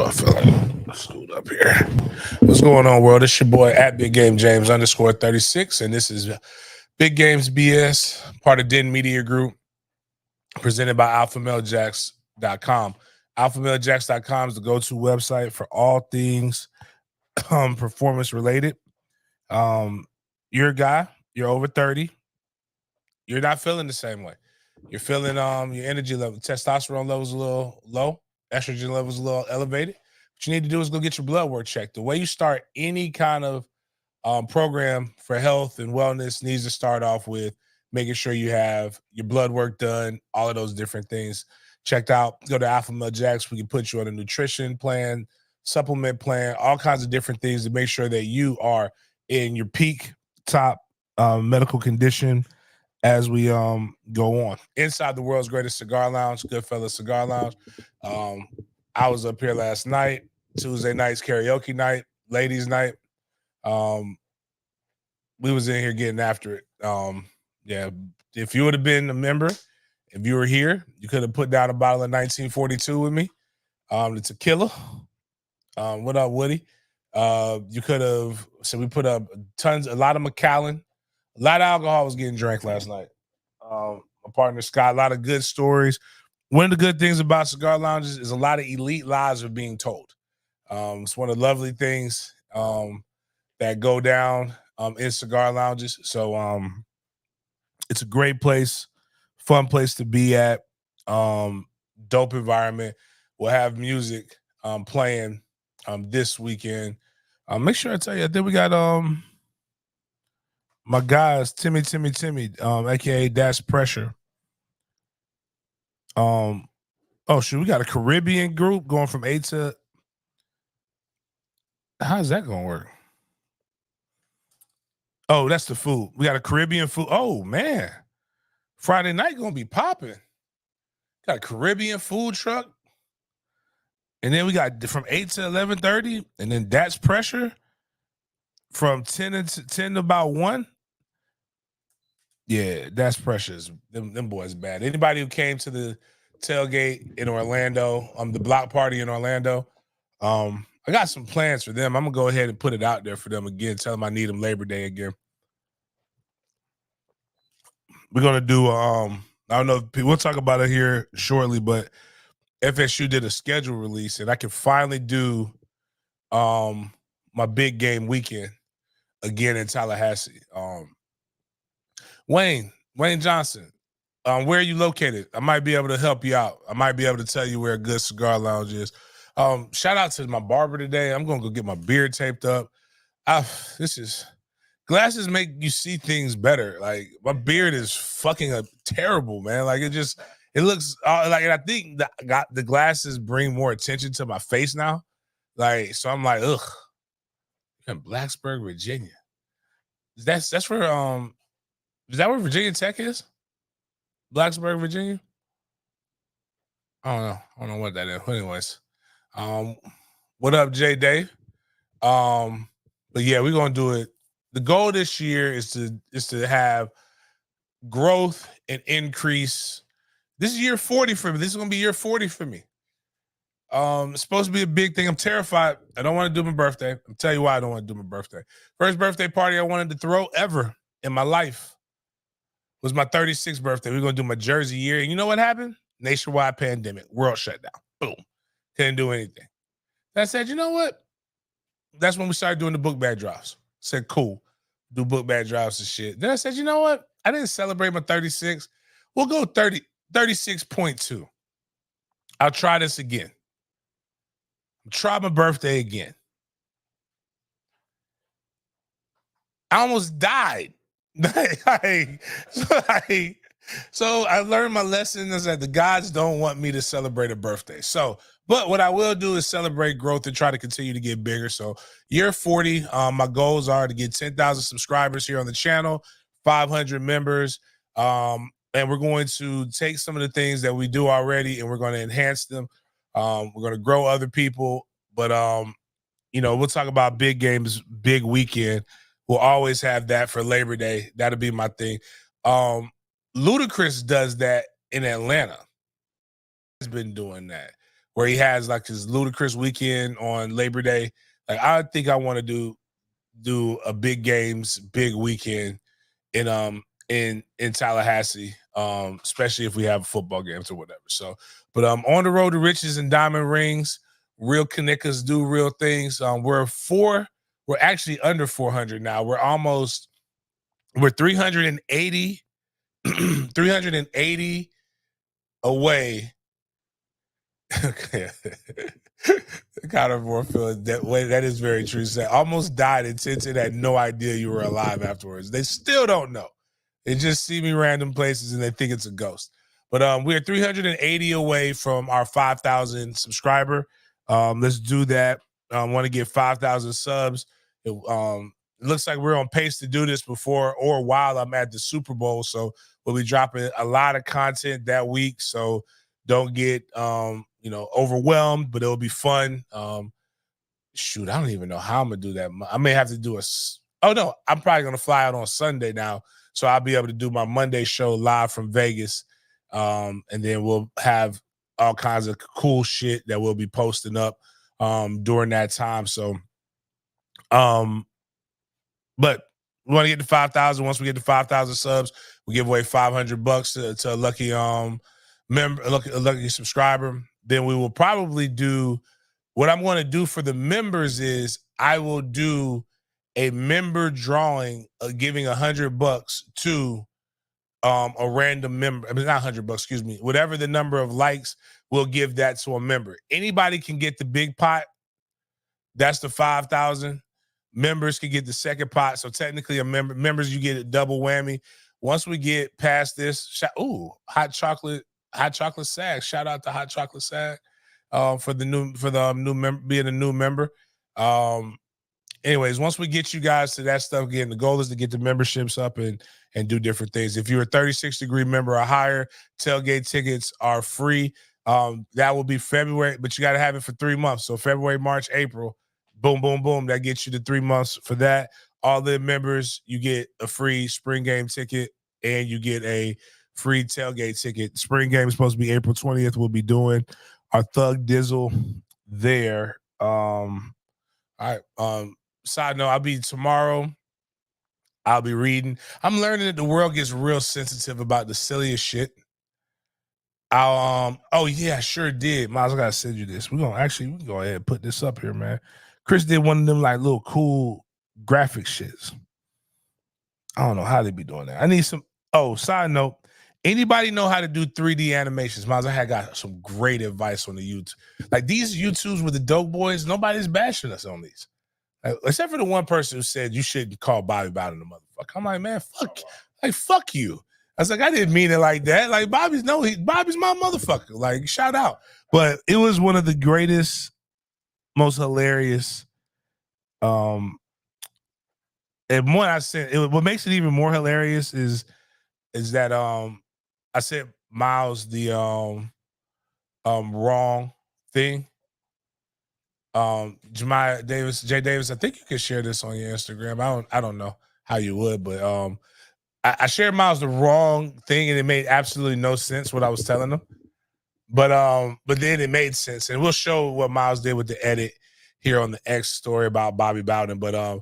I feel like scoot up here. What's going on, world? It's your boy at Big Game James _36, and this is Big Games BS, part of Den Media Group, presented by AlphaMaleJacks.com. AlphaMaleJacks.com is the go-to website for all things performance related. You're a guy, you're over 30, you're not feeling the same way. You're feeling your energy level, testosterone levels a little low, estrogen levels a little elevated. What you need to do is go get your blood work checked. The way you start any kind of program for health and wellness needs to start off with making sure you have your blood work done, all of those different things checked out. Go to Alpha Male Jacks. We can put you on a nutrition plan, supplement plan, all kinds of different things to make sure that you are in your peak top medical condition as we go on. Inside the world's greatest cigar lounge, Goodfellas Cigar Lounge. I was up here last night, Tuesday night's karaoke night, ladies night. We was in here getting after it. Yeah, if you would have been a member, if you were here, you could have put down a bottle of 1942 with me. The tequila. What up, Woody? You could have, so we put up a lot of Macallan. A lot of alcohol was getting drank last night. My partner Scott, a lot of good stories. One of the good things about cigar lounges is a lot of elite lives are being told. It's one of the lovely things that go down in cigar lounges. So it's a great place, fun place to be at. Dope environment. We'll have music playing this weekend. Make sure I tell you, I think we got my guys, Timmy, aka Dash Pressure. Oh shoot, we got a Caribbean group going from 8 to. How's that gonna work? Oh, that's the food. We got a Caribbean food. Oh man, Friday night gonna be popping. Got a Caribbean food truck, and then we got from 8 to 11:30, and then that's Pressure from 10 to about 1. Yeah, that's Precious. Them boys bad. Anybody who came to the tailgate in Orlando, the block party in Orlando, I got some plans for them. I'm gonna go ahead and put it out there for them again. Tell them I need them Labor Day again. We're gonna do. I don't know. We'll talk about it here shortly, but FSU did a schedule release, and I can finally do my big game weekend again in Tallahassee. Wayne Johnson, where are you located? I might be able to help you out. I might be able to tell you where a good cigar lounge is. Shout out to my barber today. I'm going to go get my beard taped up. Glasses make you see things better. Like, my beard is fucking terrible, man. Like, it looks like, and I think the glasses bring more attention to my face now. Like, so I'm like, ugh. In Blacksburg, Virginia. That's where is that where Virginia Tech is? Blacksburg, Virginia? I don't know what that is. Anyways, what up, Jay Dave? But yeah, we're gonna do it. The goal this year is to have growth and increase. This is year 40 for me. This is gonna be year 40 for me. It's supposed to be a big thing. I'm terrified. I don't want to do my birthday. I'll tell you why I don't want to do my birthday. First birthday party I wanted to throw ever in my life was my 36th birthday. We're going to do my Jersey year. And you know what happened? Nationwide pandemic. World shutdown. Boom. Couldn't do anything. And I said, you know what? That's when we started doing the book bag drops. Said, cool. Do book bag drops and shit. Then I said, you know what? I didn't celebrate my 36. We'll go 36.2. I'll try this again. Try my birthday again. I almost died. So I learned my lesson is that the gods don't want me to celebrate a birthday. So, but what I will do is celebrate growth and try to continue to get bigger. So year 40, my goals are to get 10,000 subscribers here on the channel, 500 members. And we're going to take some of the things that we do already and we're going to enhance them. We're going to grow other people, but we'll talk about big games, big weekend. We'll always have that for Labor Day. That'll be my thing. Ludacris does that in Atlanta. He's been doing that where he has like his ludicrous weekend on Labor Day. Like I think I want to do a big games, big weekend in Tallahassee, especially if we have football games or whatever. So, but on the road to riches and diamond rings, real Kaneckas do real things. We're actually under 400 now. We're 380 380 away. Kind of more feeling that way. That is very true. Say almost died in Tintin, had no idea you were alive afterwards. They still don't know. They just see me random places and they think it's a ghost. But we're 380 away from our 5,000 subscriber. Let's do that. I want to get 5,000 subs. It looks like we're on pace to do this before or while I'm at the Super Bowl. So we'll be dropping a lot of content that week. So don't get overwhelmed, but it'll be fun. Shoot, I don't even know how I'm gonna do that. I may have to do I'm probably gonna fly out on Sunday now. So I'll be able to do my Monday show live from Vegas. And then we'll have all kinds of cool shit that we'll be posting up during that time. So but we want to get to 5,000. Once we get to 5,000 subs, we give away $500 to a lucky member, a lucky subscriber. Then we will probably do what I'm going to do for the members is I will do a member drawing, giving $100 to a random member. I mean, not $100, excuse me. Whatever the number of likes, we'll give that to a member. Anybody can get the big pot. That's the 5,000. Members can get the second pot. So technically, members you get a double whammy. Once we get past this, hot chocolate sag. Shout out to Hot Chocolate Sag for the new member, being a new member. Anyways, once we get you guys to that stuff again, the goal is to get the memberships up and do different things. If you're a 36-degree member or higher, tailgate tickets are free. That will be February, but you got to have it for 3 months. So February, March, April, boom, boom, boom. That gets you to 3 months for that. All the members, you get a free spring game ticket and you get a free tailgate ticket. Spring game is supposed to be April 20th. We'll be doing our Thug Dizzle there. All right. Side note, tomorrow. I'll be reading. I'm learning that the world gets real sensitive about the silliest shit. I sure did. Miles, I gotta send you this. We can go ahead and put this up here, man. Chris did one of them like little cool graphic shits. I don't know how they be doing that. I need some. Oh, side note, anybody know how to do 3D animations? Miles, I got some great advice on the YouTube. Like these YouTubes with the dope boys, nobody's bashing us on these. Except for the one person who said you shouldn't call Bobby Bowden a motherfucker. I'm like, man, fuck you. I was like, I didn't mean it like that. Like Bobby's my motherfucker. Like, shout out. But it was one of the greatest, most hilarious. And one I said, what makes it even more hilarious is that I sent Miles the wrong thing. Jemiah Davis, Jay Davis, I think you could share this on your Instagram. I don't know how you would, but I shared Miles the wrong thing and it made absolutely no sense what I was telling him. But then it made sense. And we'll show what Miles did with the edit here on the X story about Bobby Bowden. But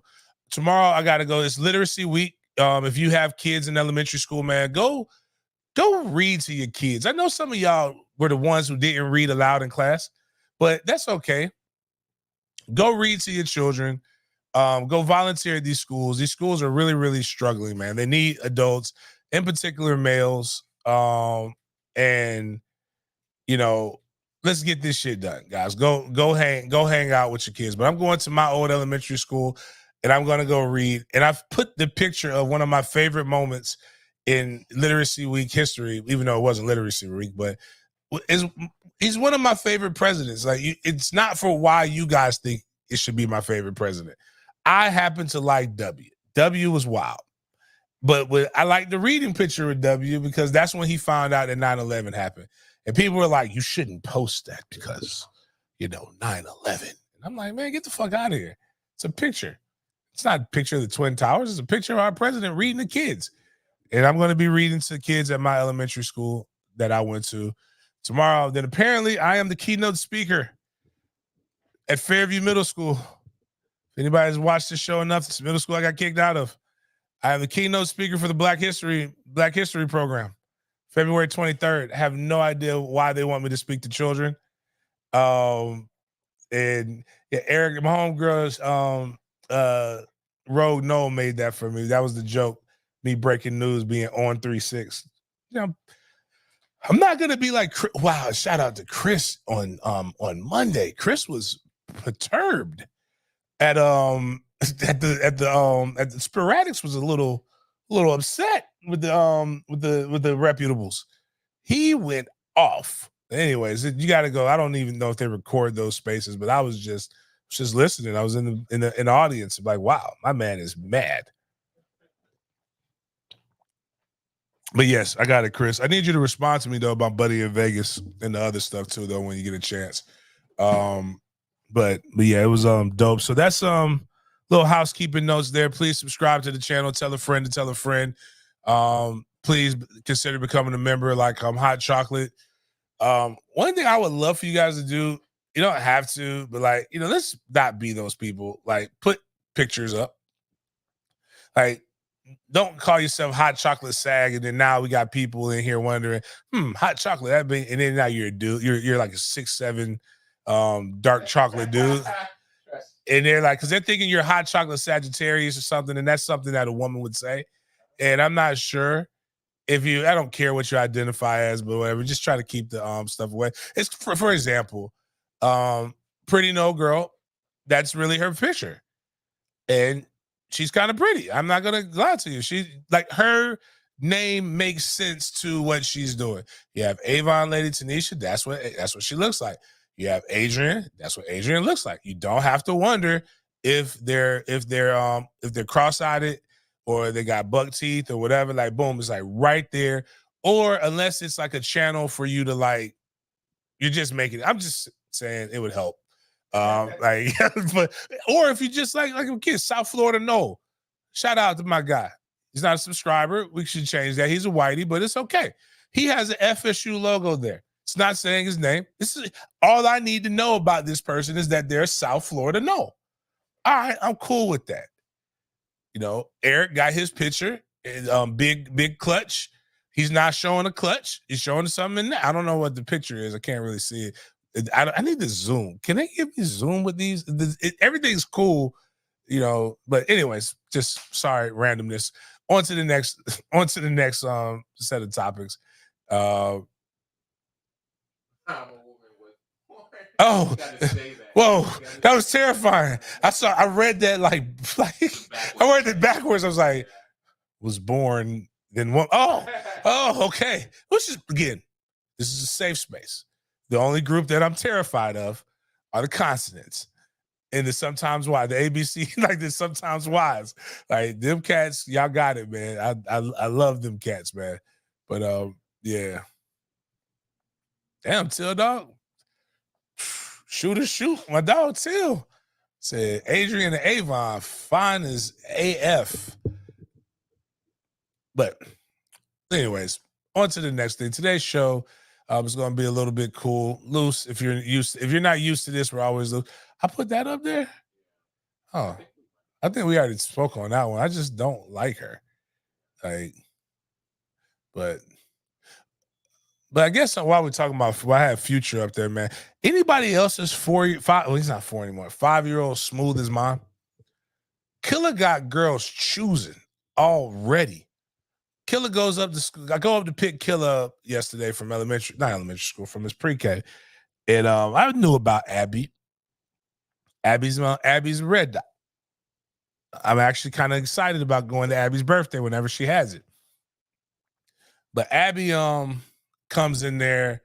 tomorrow I gotta go. It's literacy week. If you have kids in elementary school, man, go read to your kids. I know some of y'all were the ones who didn't read aloud in class, but that's okay. Go read to your children. Go volunteer at these schools. These schools are really, really struggling, man. They need adults, in particular males. And let's get this shit done, guys. Go hang out with your kids. But I'm going to my old elementary school and I'm going to go read. And I've put the picture of one of my favorite moments in Literacy Week history, even though it wasn't Literacy Week, but he's one of my favorite presidents. Like, it's not for why you guys think it should be my favorite president. I happen to like W. W was wild. But I like the reading picture of W because that's when he found out that 9/11 happened. And people were like, you shouldn't post that because, 9/11. And I'm like, man, get the fuck out of here. It's a picture. It's not a picture of the Twin Towers. It's a picture of our president reading to kids. And I'm going to be reading to kids at my elementary school that I went to tomorrow. Then apparently I am the keynote speaker at Fairview Middle School. If anybody's watched this show enough, it's middle school I got kicked out of. I am the keynote speaker for the Black History program, February 23rd. I have no idea why they want me to speak to children. And yeah, Eric, my homegirls, Rogue Noel made that for me. That was the joke. Me breaking news being on 3-6. You know, I'm not gonna be like, wow. Shout out to Chris on Monday. Chris was perturbed at the Sporadics was a little upset with the reputables. He went off. Anyways, you got to go. I don't even know if they record those spaces, but I was just listening. I was in the audience, like, wow, my man is mad. But yes, I got it, Chris. I need you to respond to me though about Buddy in Vegas and the other stuff too, though, when you get a chance. But yeah, it was dope. So that's little housekeeping notes there. Please subscribe to the channel. Tell a friend to tell a friend. Please consider becoming a member, like Hot Chocolate. One thing I would love for you guys to do, you don't have to, but like, let's not be those people. Like, put pictures up. Like, don't call yourself Hot Chocolate Sag, and then now we got people in here wondering, Hot Chocolate, and then now you're a dude. You're like a 6'7" dark chocolate dude. And they're like, because they're thinking you're Hot Chocolate Sagittarius or something, and that's something that a woman would say. And I'm not sure I don't care what you identify as, but whatever, just try to keep the stuff away. It's for example, Pretty No Girl, that's really her picture. And she's kind of pretty. I'm not gonna lie to you. She, like, her name makes sense to what she's doing. You have Avon Lady Tanisha, that's what she looks like. You have Adrian, that's what Adrian looks like. You don't have to wonder if they're cross-eyed or they got buck teeth or whatever. Like, boom, it's like right there. Or unless it's like a channel for you to, like, you're just making it. I'm just saying it would help. Like, but or if you just like a kid, South Florida, no. Shout out to my guy. He's not a subscriber. We should change that. He's a whitey, but it's okay. He has an FSU logo there. It's not saying his name. This is all I need to know about this person is that they're South Florida. No. All right, I'm cool with that. Eric got his picture, big clutch. He's not showing a clutch. He's showing something in there. I don't know what the picture is. I can't really see it. I need to zoom. Can they give me zoom with these? Everything's cool, but anyways, just sorry, randomness. On to the next set of topics. Oh, whoa, that was terrifying. I read that like I read it backwards. I was like, was born, then one. Oh, okay. Let's just begin. This is a safe space. The only group that I'm terrified of are the consonants. And the sometimes why, the ABC, like the sometimes whys. Like, them cats, y'all got it, man. I love them cats, man. But yeah. Damn, Till dog. Shoot. My dog Till said Adrian and Avon, fine as AF. But anyways, on to the next thing. Today's show is going to be a little bit loose. If you're not used to this, we're always loose. I put that up there. Oh, I think we already spoke on that one. I just don't like her. But I guess while we're talking about, I have Future up there, man. Anybody else is 5? Well, he's not 4 anymore. 5-year-old smooth as mine. Killer got girls choosing already. Killer goes up to school. I go up to pick Killer up yesterday from not elementary school, from his pre-K. And I knew about Abby. Abby's red dot. I'm actually kind of excited about going to Abby's birthday whenever she has it. But Abby comes in there,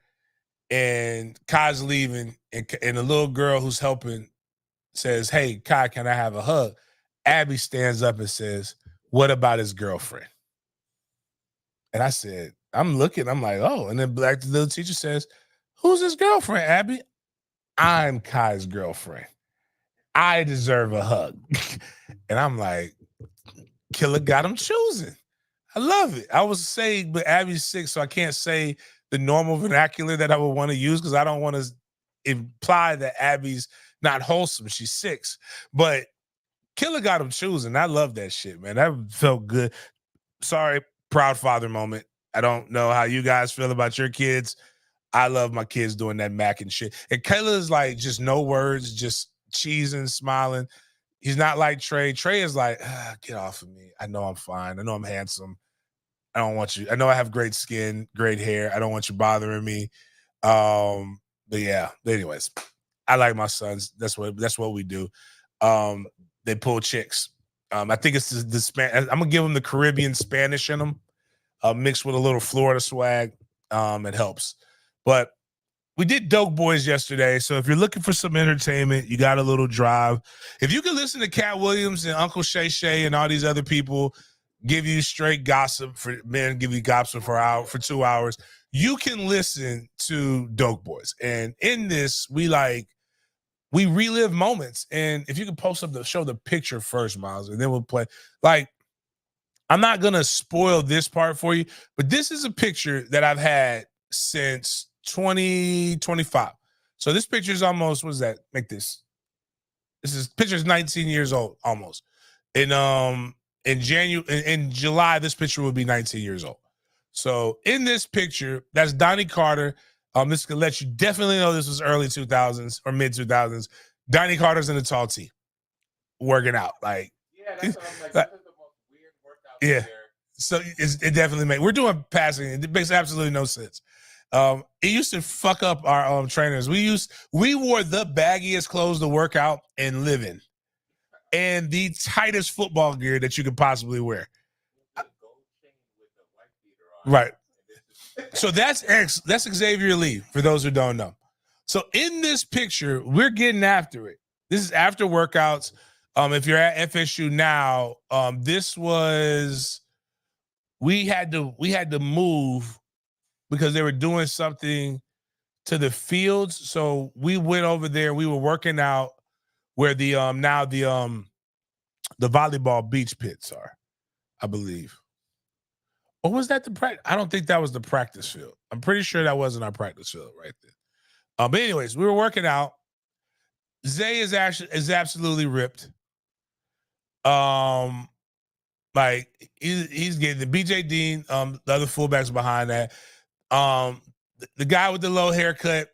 and Kai's leaving, and the little girl who's helping says, "Hey, Kai, can I have a hug?" Abby stands up and says, "What about his girlfriend?" And I said, I'm looking, I'm like, oh. And then the little teacher says, "Who's his girlfriend, Abby?" "I'm Kai's girlfriend. I deserve a hug." And I'm like, Killer got him choosing. I love it. I was saying, but Abby's 6, so I can't say the normal vernacular that I would want to use because I don't want to imply that Abby's not wholesome. She's 6, but Killer got him choosing. I love that shit, man. That felt good. Sorry, proud father moment. I don't know how you guys feel about your kids. I love my kids doing that Mac and shit. And Kayla is like just no words, just cheesing, smiling. He's not like Trey. Trey is like, get off of me. I know I'm fine. I know I'm handsome. I don't want you. I know I have great skin, great hair. I don't want you bothering me. But yeah. But anyways, I like my sons. That's what we do. They pull chicks. I think it's the Spanish. I'm gonna give them the Caribbean Spanish in them, mixed with a little Florida swag. It helps. But we did Dope Boys yesterday, so if you're looking for some entertainment, you got a little drive. If you can listen to Cat Williams and Uncle Shay Shay and all these other people give you straight gossip for men, give you gossip for 2 hours, you can listen to Dope Boys. And in this, we relive moments. And if you can post up show the picture first, Miles, and then we'll play. Like, I'm not gonna spoil this part for you, but this is a picture that I've had since 2025. So this picture is almost, what is that? Make this. Picture's 19 years old almost. In July, this picture will be 19 years old. So in this picture, that's Donnie Carter. This can let you definitely know this was early 2000s or mid 2000s. Donnie Carter's in a tall tee, working out. Like, yeah, that's what I'm like. This is the most weird workout. Yeah. There. So it definitely makes. We're doing passing. It makes absolutely no sense. It used to fuck up our trainers. We wore the baggiest clothes to work out and live in, and the tightest football gear that you could possibly wear. Right. So that's Xavier Lee, for those who don't know. So in this picture, we're getting after it. This is after workouts. If you're at FSU now, this was we had to move because they were doing something to the fields. So we went over there. We were working out where the volleyball beach pits are, I believe. Or was that the practice? I don't think that was the practice field. I'm pretty sure that wasn't our practice field right there. But anyways, we were working out. Zay is absolutely ripped. Like he's getting the BJ Dean, the other fullbacks behind that. The guy with the low haircut,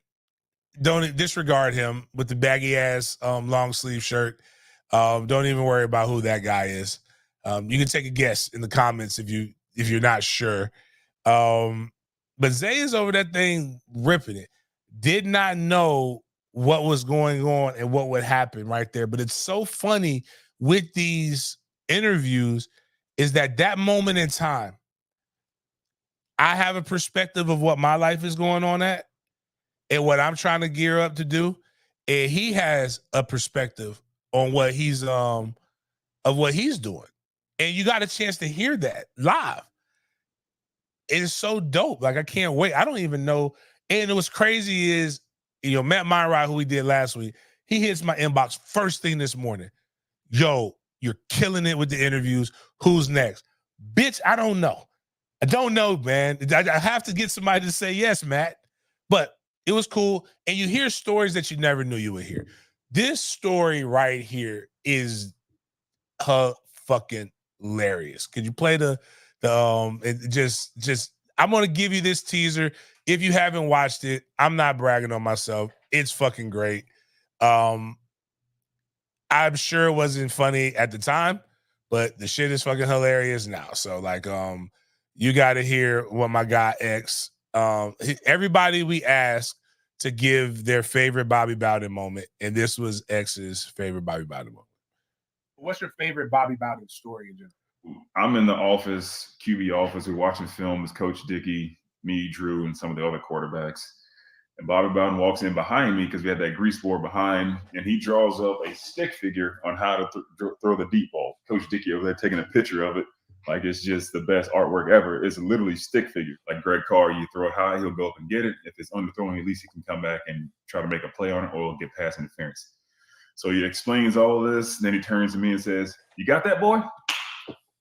don't disregard him with the baggy ass long sleeve shirt. Don't even worry about who that guy is. You can take a guess in the comments if you're not sure. But Zay is over that thing ripping it. Did not know what was going on and what would happen right there. But it's so funny with these interviews is that moment in time, I have a perspective of what my life is going on at and what I'm trying to gear up to do. And he has a perspective on what he's of what he's doing. And you got a chance to hear that live. It is so dope. Like, I can't wait. I don't even know. And what's crazy is, Matt Myrod, who we did last week, he hits my inbox first thing this morning. Yo, you're killing it with the interviews. Who's next? Bitch, I don't know. I don't know, man. I have to get somebody to say yes, Matt. But it was cool. And you hear stories that you never knew you would hear. This story right here is fucking hilarious. Could you play I'm going to give you this teaser. If you haven't watched it, I'm not bragging on myself. It's fucking great. I'm sure it wasn't funny at the time, but the shit is fucking hilarious now. So you got to hear what my guy X, everybody we asked to give their favorite Bobby Bowden moment. And this was X's favorite Bobby Bowden moment. What's your favorite Bobby Bowden story in general? I'm in the office, QB office. We're watching film with Coach Dickey, me, Drew, and some of the other quarterbacks. And Bobby Bowden walks in behind me because we had that grease board behind, and he draws up a stick figure on how to throw the deep ball. Coach Dickey over there taking a picture of it. Like, it's just the best artwork ever. It's literally stick figure. Like Greg Carr, you throw it high, he'll go up and get it. If it's underthrown, at least he can come back and try to make a play on it or get pass interference. So he explains all this, and then he turns to me and says, "You got that, boy?"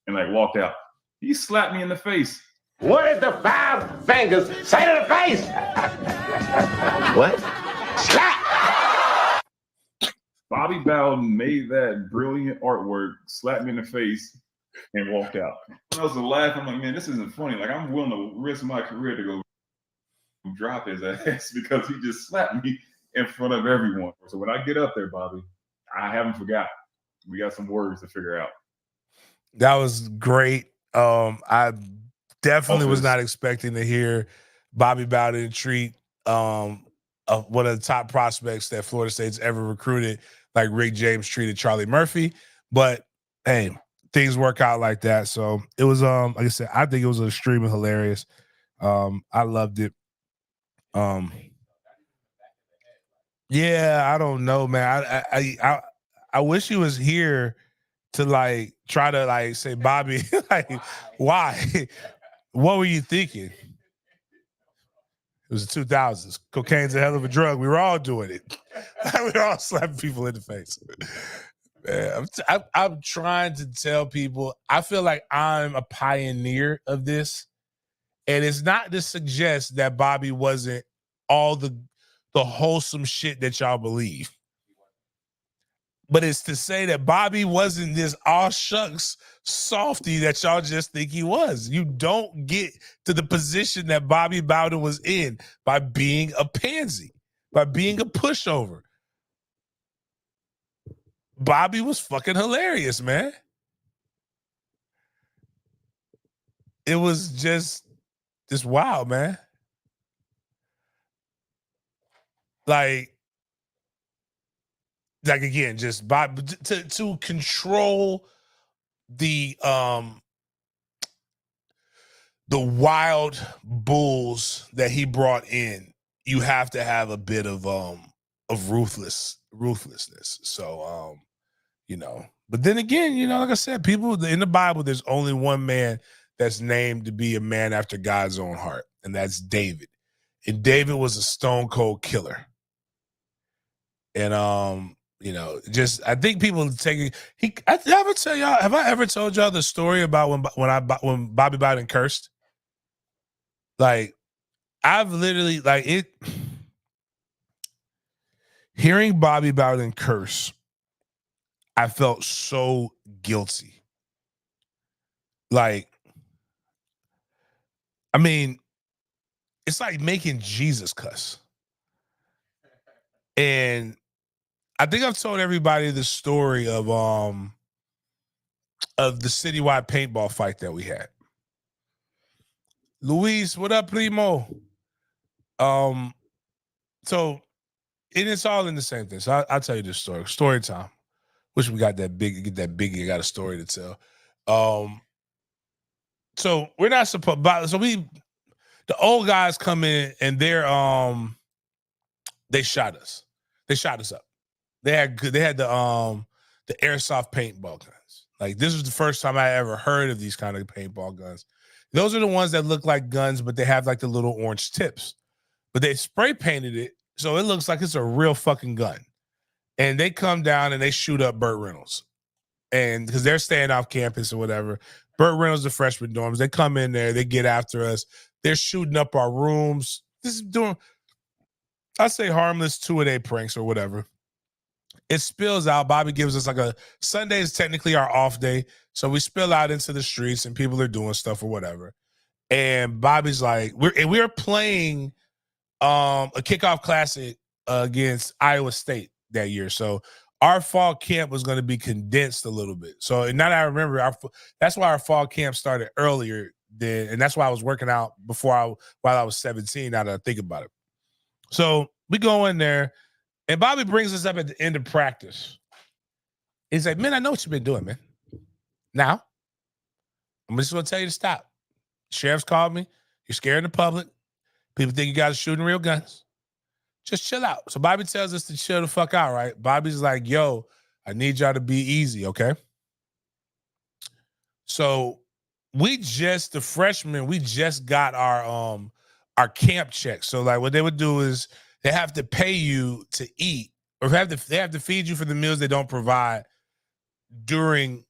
And walked out. He slapped me in the face. What did the 5 fingers say to the face? What? Slap! Bobby Bowden made that brilliant artwork, slapped me in the face, and walked out. I was laughing. I'm like, man, this isn't funny. Like, I'm willing to risk my career to go drop his ass because he just slapped me in front of everyone. So when I get up there, Bobby, I haven't forgot. We got some words to figure out. That was great. I definitely was not expecting to hear Bobby Bowden treat one of the top prospects that Florida State's ever recruited, like Rick James treated Charlie Murphy. But hey, things work out like that. So it was like I said, I think it was extremely hilarious. I loved it. Yeah, I don't know, man. I wish he was here to like try to like say, Bobby, like, why? What were you thinking? It was the 2000s. Cocaine's a hell of a drug. We were all doing it. We were all slapping people in the face. Man, I'm trying to tell people, I feel like I'm a pioneer of this. And it's not to suggest that Bobby wasn't all the wholesome shit that y'all believe. But it's to say that Bobby wasn't this all shucks softy that y'all just think he was. You don't get to the position that Bobby Bowden was in by being a pansy, by being a pushover. Bobby was fucking hilarious, man. It was just wild, man. Like again, just Bob to control the wild bulls that he brought in, you have to have a bit of ruthlessness. So you know, but then again, you know, like I said, people in the Bible, there's only one man that's named to be a man after God's own heart, and that's David. And David was a stone cold killer. And you know, just I think people take it. Have I ever told y'all the story about when Bobby Bowden cursed? Like, I've literally like it. Hearing Bobby Bowden curse, I felt so guilty. Like, I mean, it's like making Jesus cuss. And I think I've told everybody the story of the citywide paintball fight that we had. Luis, what up, primo? So it's all in the same thing. So I'll tell you this story. Story time. Wish we got that big. Get that big. You got a story to tell. So we're not supposed. So the old guys come in and they shot us. They shot us up. They had the airsoft paintball guns. Like, this was the first time I ever heard of these kind of paintball guns. Those are the ones that look like guns, but they have like the little orange tips. But they spray painted it so it looks like it's a real fucking gun. And they come down and they shoot up Burt Reynolds. And because they're staying off campus or whatever. Burt Reynolds, the freshman dorms, they come in there, they get after us. They're shooting up our rooms. This is doing, I say, harmless 2-a-day pranks or whatever. It spills out. Bobby gives us like Sunday is technically our off day. So we spill out into the streets and people are doing stuff or whatever. And Bobby's like, we're playing a kickoff classic against Iowa State that year. So our fall camp was going to be condensed a little bit. So now that I remember, that's why our fall camp started earlier and that's why I was working out while I was 17. Now that I think about it. So we go in there, and Bobby brings us up at the end of practice. He's like, man, I know what you've been doing, man. Now, I'm just going to tell you to stop. Sheriff's called me. You're scaring the public. People think you guys are shooting real guns. Just chill out. So Bobby tells us to chill the fuck out, right? Bobby's like, yo, I need y'all to be easy, okay? So the freshmen, we just got our camp check. So like what they would do is they have to pay you to eat, or they have to feed you for the meals they don't provide during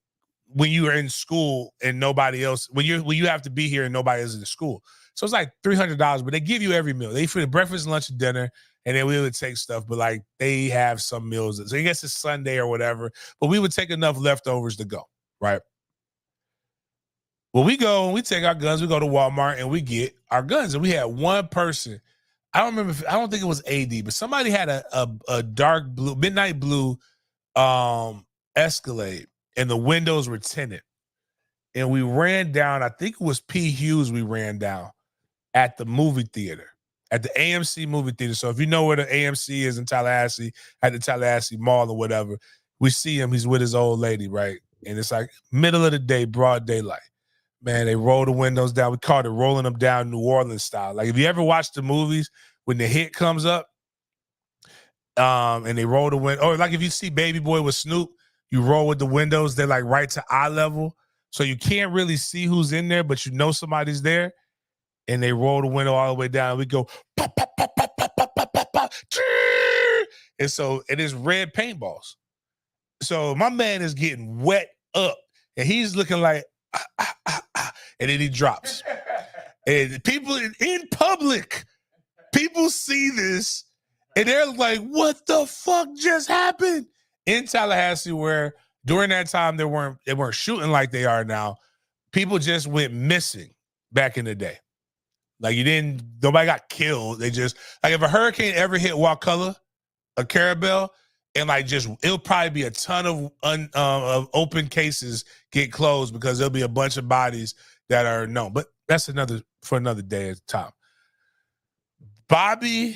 when you are in school and nobody else, when you have to be here and nobody is in the school. So it's like $300, but they give you every meal. They feed breakfast, lunch, and dinner, and then we would take stuff, but like they have some meals. So I guess it's Sunday or whatever, but we would take enough leftovers to go, right? Well, we go and we take our guns, we go to Walmart and we get our guns. And we had one person, I don't think it was AD, but somebody had a dark blue, midnight blue Escalade, and the windows were tinted. And we ran down, I think it was P. Hughes we ran down at the movie theater, at the AMC movie theater. So if you know where the AMC is in Tallahassee, at the Tallahassee Mall or whatever, we see him, he's with his old lady, right? And it's like middle of the day, broad daylight. Man, they roll the windows down. We called it rolling them down New Orleans style. Like if you ever watch the movies when the hit comes up, and they roll the window, or like if you see Baby Boy with Snoop, you roll with the windows, they're like right to eye level. So you can't really see who's in there, but you know somebody's there. And they roll the window all the way down. We go, pop, pop, pop, pop, pop, pop, pop, pop, pop. And so it is red paintballs. So my man is getting wet up and he's looking like, and then he drops. And people in public, people see this and they're like, what the fuck just happened? In Tallahassee, where during that time they weren't shooting like they are now, people just went missing back in the day. Like nobody got killed. They just, like if a hurricane ever hit Wakulla, a Carabel, and like it'll probably be a ton of open cases get closed because there'll be a bunch of bodies that are known. But that's for another day at a time. Bobby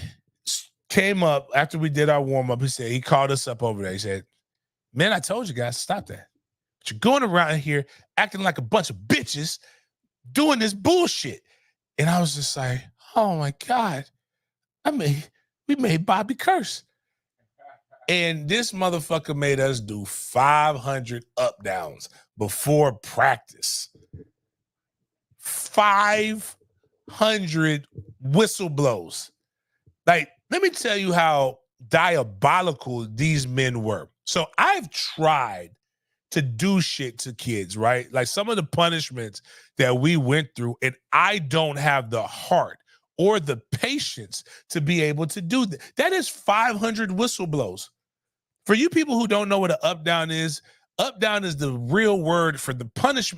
came up after we did our warm up. He called us up over there. He said, man, I told you guys to stop that. But you're going around here acting like a bunch of bitches doing this bullshit. And I was just like, oh my God, we made Bobby curse. And this motherfucker made us do 500 up downs before practice. 500 whistle blows. Like, let me tell you how diabolical these men were. So I've tried to do shit to kids, right? Like some of the punishments that we went through, and I don't have the heart or the patience to be able to do that. That is 500 whistle blows. For you people who don't know what an up down is the real word for the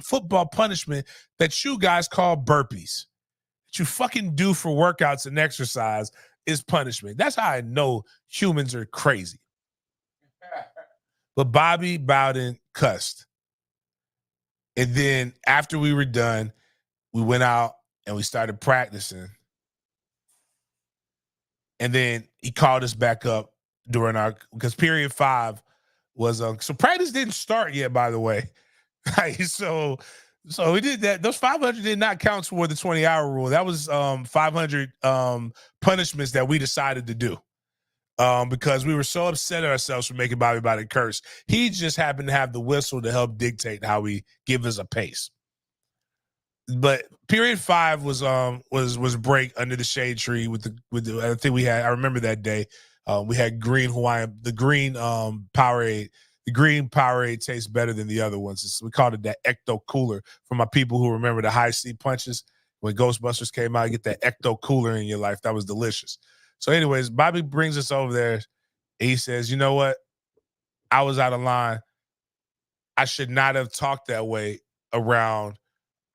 football punishment that you guys call burpees. That you fucking do for workouts and exercise is punishment. That's how I know humans are crazy. But Bobby Bowden cussed. And then after we were done, we went out and we started practicing. And then he called us back up because period 5 was, so practice didn't start yet, by the way. So we did that. Those 500 did not count toward the 20-hour rule. That was 500 punishments that we decided to do. Because we were so upset at ourselves for making Bobby Bowden curse. He just happened to have the whistle to help dictate how we give us a pace. But period 5 was break under the shade tree with the I think I remember that day. We had green Hawaiian, the green Powerade. The green Powerade tastes better than the other ones. We called it that Ecto Cooler for my people who remember the high C punches. When Ghostbusters came out, you get that Ecto Cooler in your life. That was delicious. So anyways, Bobby brings us over there. And he says, you know what? I was out of line. I should not have talked that way around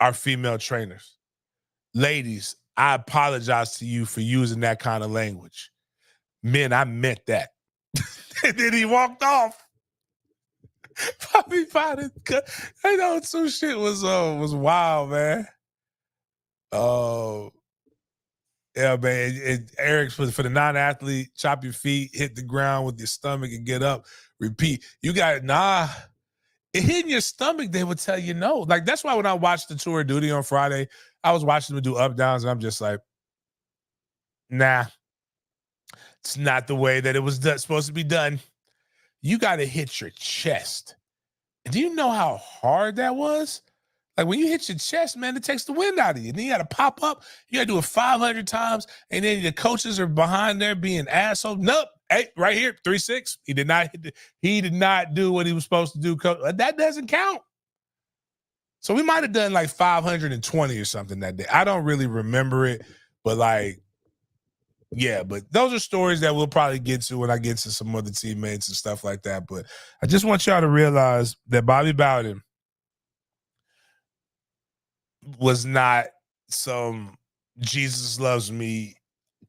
our female trainers. Ladies, I apologize to you for using that kind of language. Men, I meant that. And then he walked off. Bobby Bowden, I know some shit was wild, man. Oh. Yeah, man. Eric, for the non-athlete, chop your feet, hit the ground with your stomach and get up. Repeat. You got it hitting your stomach, they would tell you no. Like, that's why when I watched the Tour of Duty on Friday, I was watching them do up downs, and I'm just like, nah. It's not the way that it was supposed to be done. You got to hit your chest. And do you know how hard that was? Like when you hit your chest, man, it takes the wind out of you. And then you got to pop up. You got to do it 500 times. And then the coaches are behind there being assholes. Nope. Hey, right here, 3-6. He did not do what he was supposed to do. That doesn't count. So we might have done like 520 or something that day. I don't really remember it, but like, yeah, but those are stories that we'll probably get to when I get to some other teammates and stuff like that. But I just want y'all to realize that Bobby Bowden was not some Jesus loves me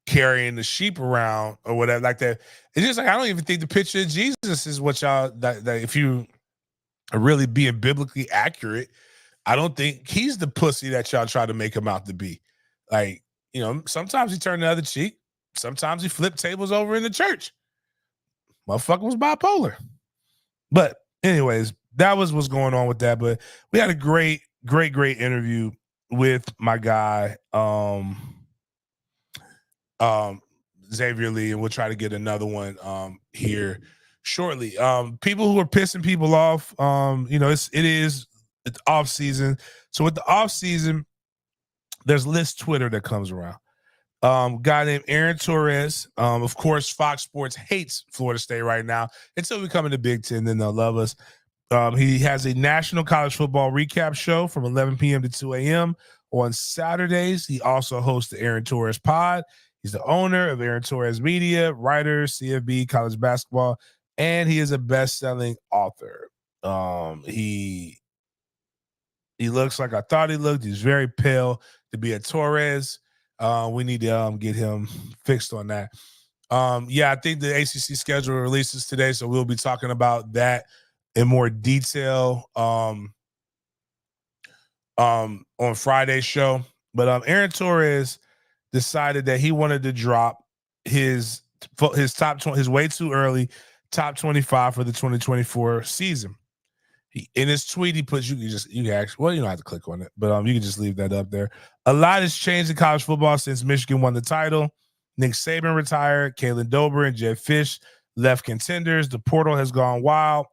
carrying the sheep around or whatever like that. It's just like I don't even think the picture of Jesus is what y'all that if you are really being biblically accurate, I don't think he's the pussy that y'all try to make him out to be. Like, you know, sometimes he turned the other cheek, sometimes he flipped tables over in the church. Motherfucker was bipolar. But anyways, that was what's going on with that. But we had a great interview with my guy, Xavier Lee, and we'll try to get another one here shortly. People who are pissing people off, you know, it's off season. So with the off season, there's list Twitter that comes around. Guy named Aaron Torres. Of course, Fox Sports hates Florida State right now. Until we come in the Big Ten, then they'll love us. He has a national college football recap show from 11 p.m. to 2 a.m. on Saturdays. He also hosts the Aaron Torres Pod. He's the owner of Aaron Torres Media, writer, CFB, college basketball, and he is a best-selling author. He looks like I thought he looked. He's very pale to be a Torres. We need to get him fixed on that. Yeah, I think the ACC schedule releases today, so we'll be talking about that in more detail on Friday's show. But Aaron Torres decided that he wanted to drop his top 20, his way too early top 25 for the 2024 season. In his tweet, he puts you can actually, well, you don't have to click on it, but you can just leave that up there. A lot has changed in college football since Michigan won the title. Nick Saban retired. Kalen Dober and Jed Fish left contenders. The portal has gone wild.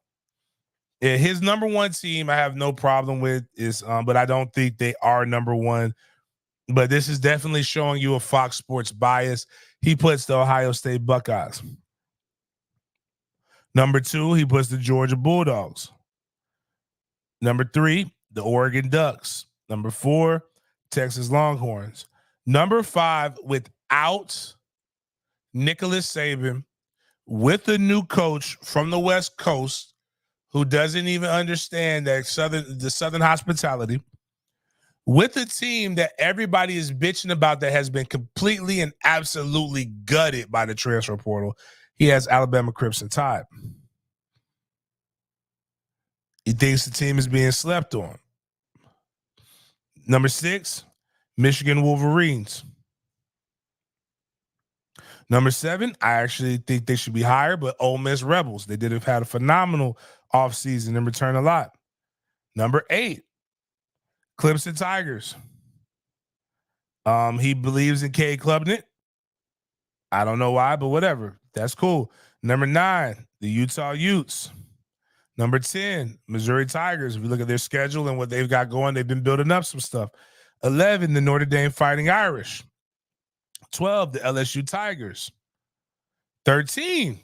His number one team, I have no problem with, is but I don't think they are number one. But this is definitely showing you a Fox Sports bias. He puts the Ohio State Buckeyes. Number 2, he puts the Georgia Bulldogs. Number 3, the Oregon Ducks. Number 4, Texas Longhorns. Number 5, without Nicholas Saban, with a new coach from the West Coast who doesn't even understand that the Southern hospitality, with a team that everybody is bitching about that has been completely and absolutely gutted by the transfer portal, he has Alabama Crimson Tide. He thinks the team is being slept on. Number 6, Michigan Wolverines. Number 7, I actually think they should be higher, but Ole Miss Rebels. They did have had a phenomenal offseason and return a lot. Number 8, Clemson Tigers. He believes in Cade Klubnik. I don't know why, but whatever. That's cool. Number 9, the Utah Utes. Number 10, Missouri Tigers. If you look at their schedule and what they've got going, they've been building up some stuff. 11, the Notre Dame Fighting Irish. 12, the LSU Tigers. 13,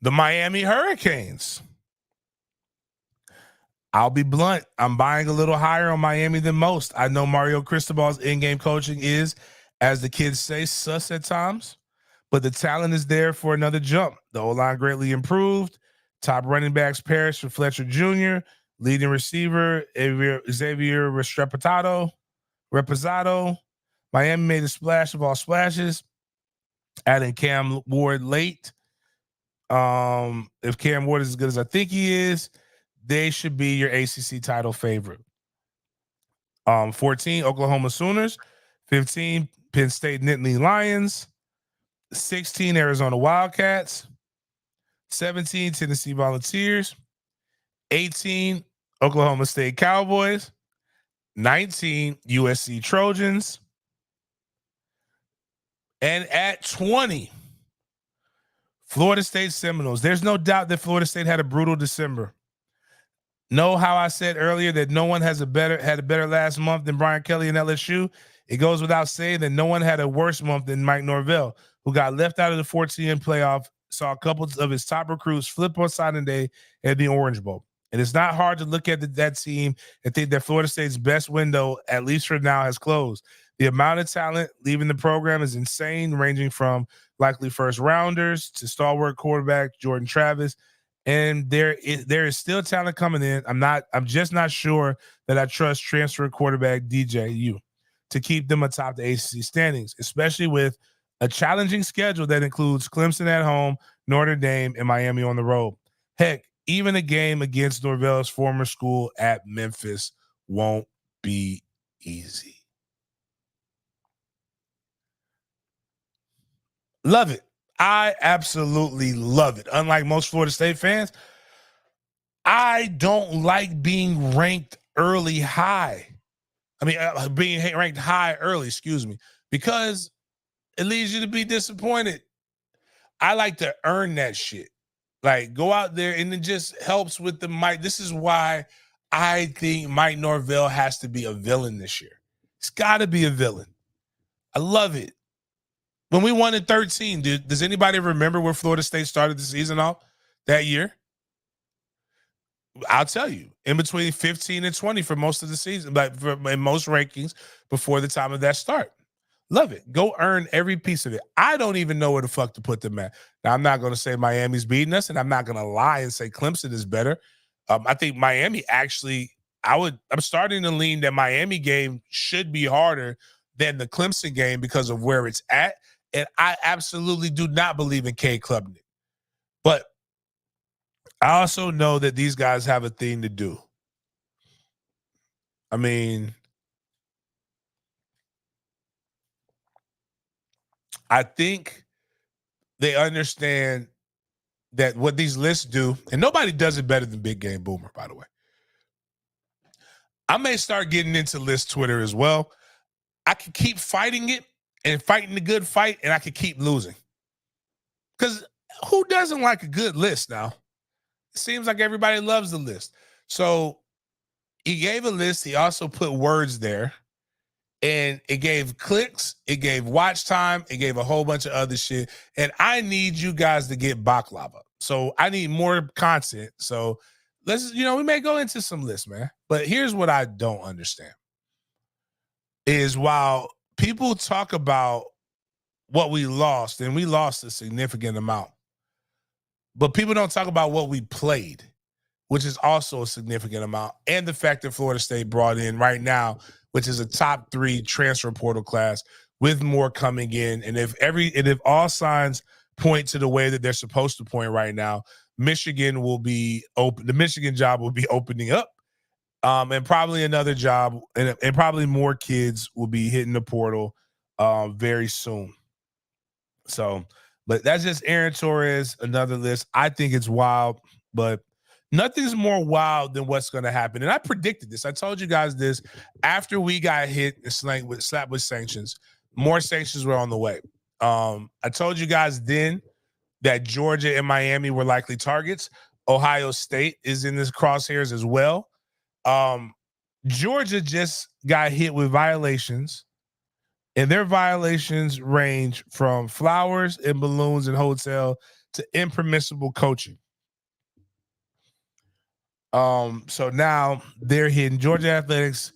the Miami Hurricanes. I'll be blunt. I'm buying a little higher on Miami than most. I know Mario Cristobal's in-game coaching is, as the kids say, sus at times, but the talent is there for another jump. The O-line greatly improved. Top running backs perished for Fletcher Jr., leading receiver Xavier Reposado. Miami made a splash of all splashes, adding Cam Ward late. If Cam Ward is as good as I think he is, they should be your ACC title favorite. 14, Oklahoma Sooners. 15, Penn State Nittany Lions. 16, Arizona Wildcats. 17, Tennessee Volunteers. 18, Oklahoma State Cowboys. 19, USC Trojans. And at 20, Florida State Seminoles. There's no doubt that Florida State had a brutal December. Know how I said earlier that no one had a better last month than Brian Kelly and LSU? It goes without saying that no one had a worse month than Mike Norvell, who got left out of the 14 playoff, saw a couple of his top recruits flip on signing day at the Orange Bowl. And it's not hard to look at that team and think that Florida State's best window, at least for now, has closed. The amount of talent leaving the program is insane, ranging from likely first rounders to stalwart quarterback Jordan Travis. And there is still talent coming in. I'm just not sure that I trust transfer quarterback DJU to keep them atop the ACC standings, especially with a challenging schedule that includes Clemson at home, Notre Dame, and Miami on the road. Heck, even a game against Norvell's former school at Memphis won't be easy. Love it. I absolutely love it. Unlike most Florida State fans, I don't like being ranked early high. Being ranked high early, because it leads you to be disappointed. I like to earn that shit. Like, go out there, and it just helps with the Mike. This is why I think Mike Norvell has to be a villain this year. It's got to be a villain. I love it. When we won in 13, does anybody remember where Florida State started the season off that year? I'll tell you, in between 15 and 20 for most of the season, in most rankings before the time of that start. Love it. Go earn every piece of it. I don't even know where the fuck to put them at. Now, I'm not going to say Miami's beating us, and I'm not going to lie and say Clemson is better. I think Miami actually, I'm starting to lean that Miami game should be harder than the Clemson game because of where it's at. And I absolutely do not believe in K Klubnik. But I also know that these guys have a thing to do. I mean, I think they understand that what these lists do, and nobody does it better than Big Game Boomer, by the way. I may start getting into list Twitter as well. I can keep fighting it and fighting the good fight, and I can keep losing. Because who doesn't like a good list now? It seems like everybody loves the list. So he gave a list. He also put words there. And it gave clicks, it gave watch time, it gave a whole bunch of other shit. And I need you guys to get baklava. So I need more content. So we may go into some lists, man. But here's what I don't understand. Is while people talk about what we lost, and we lost a significant amount, but people don't talk about what we played, which is also a significant amount. And the fact that Florida State brought in right now, which is a top 3 transfer portal class with more coming in. And if all signs point to the way that they're supposed to point right now, Michigan will be open. The Michigan job will be opening up. And probably another job and probably more kids will be hitting the portal very soon. So, but that's just Aaron Torres, another list. I think it's wild, but nothing's more wild than what's going to happen. And I predicted this. I told you guys this after we got hit and slapped with sanctions. More sanctions were on the way. I told you guys then that Georgia and Miami were likely targets. Ohio State is in this crosshairs as well. Georgia just got hit with violations, and their violations range from flowers and balloons and hotel to impermissible coaching. So now they're hitting Georgia athletics.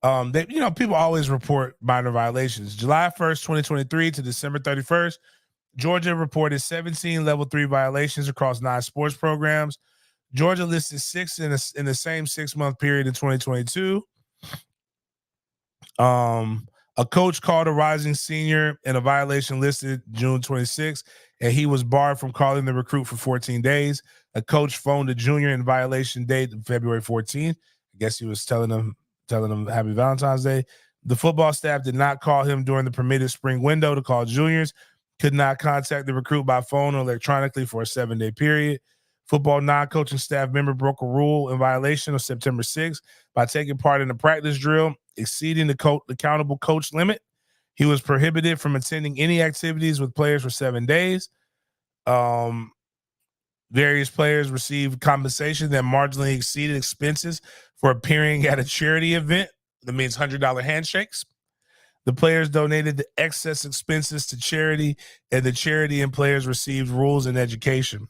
People always report minor violations. July 1st, 2023 to December 31st, Georgia reported 17 level 3 violations across 9 sports programs. Georgia listed 6 in the same 6-month period in 2022. A coach called a rising senior in a violation listed June 26th, and he was barred from calling the recruit for 14 days. A coach phoned a junior in violation date February 14th. I guess he was telling them Happy Valentine's Day. The football staff did not call him during the permitted spring window to call juniors, could not contact the recruit by phone or electronically for a 7-day period. Football non-coaching staff member broke a rule in violation of September 6th by taking part in a practice drill, exceeding the accountable coach limit. He was prohibited from attending any activities with players for 7 days. Various players received compensation that marginally exceeded expenses for appearing at a charity event. That means $100 handshakes. The players donated the excess expenses to charity, and the charity and players received rules and education.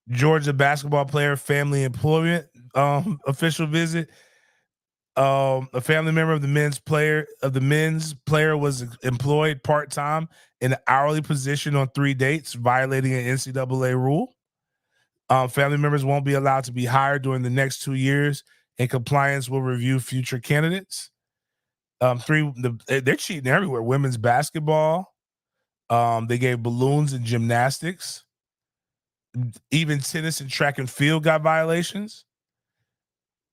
Georgia basketball player family employment official visit. A family member of the men's player was employed part-time in an hourly position on 3 dates, violating an NCAA rule. Family members won't be allowed to be hired during the next 2 years, and compliance will review future candidates. They're cheating everywhere. Women's basketball. They gave balloons in gymnastics. Even tennis and track and field got violations.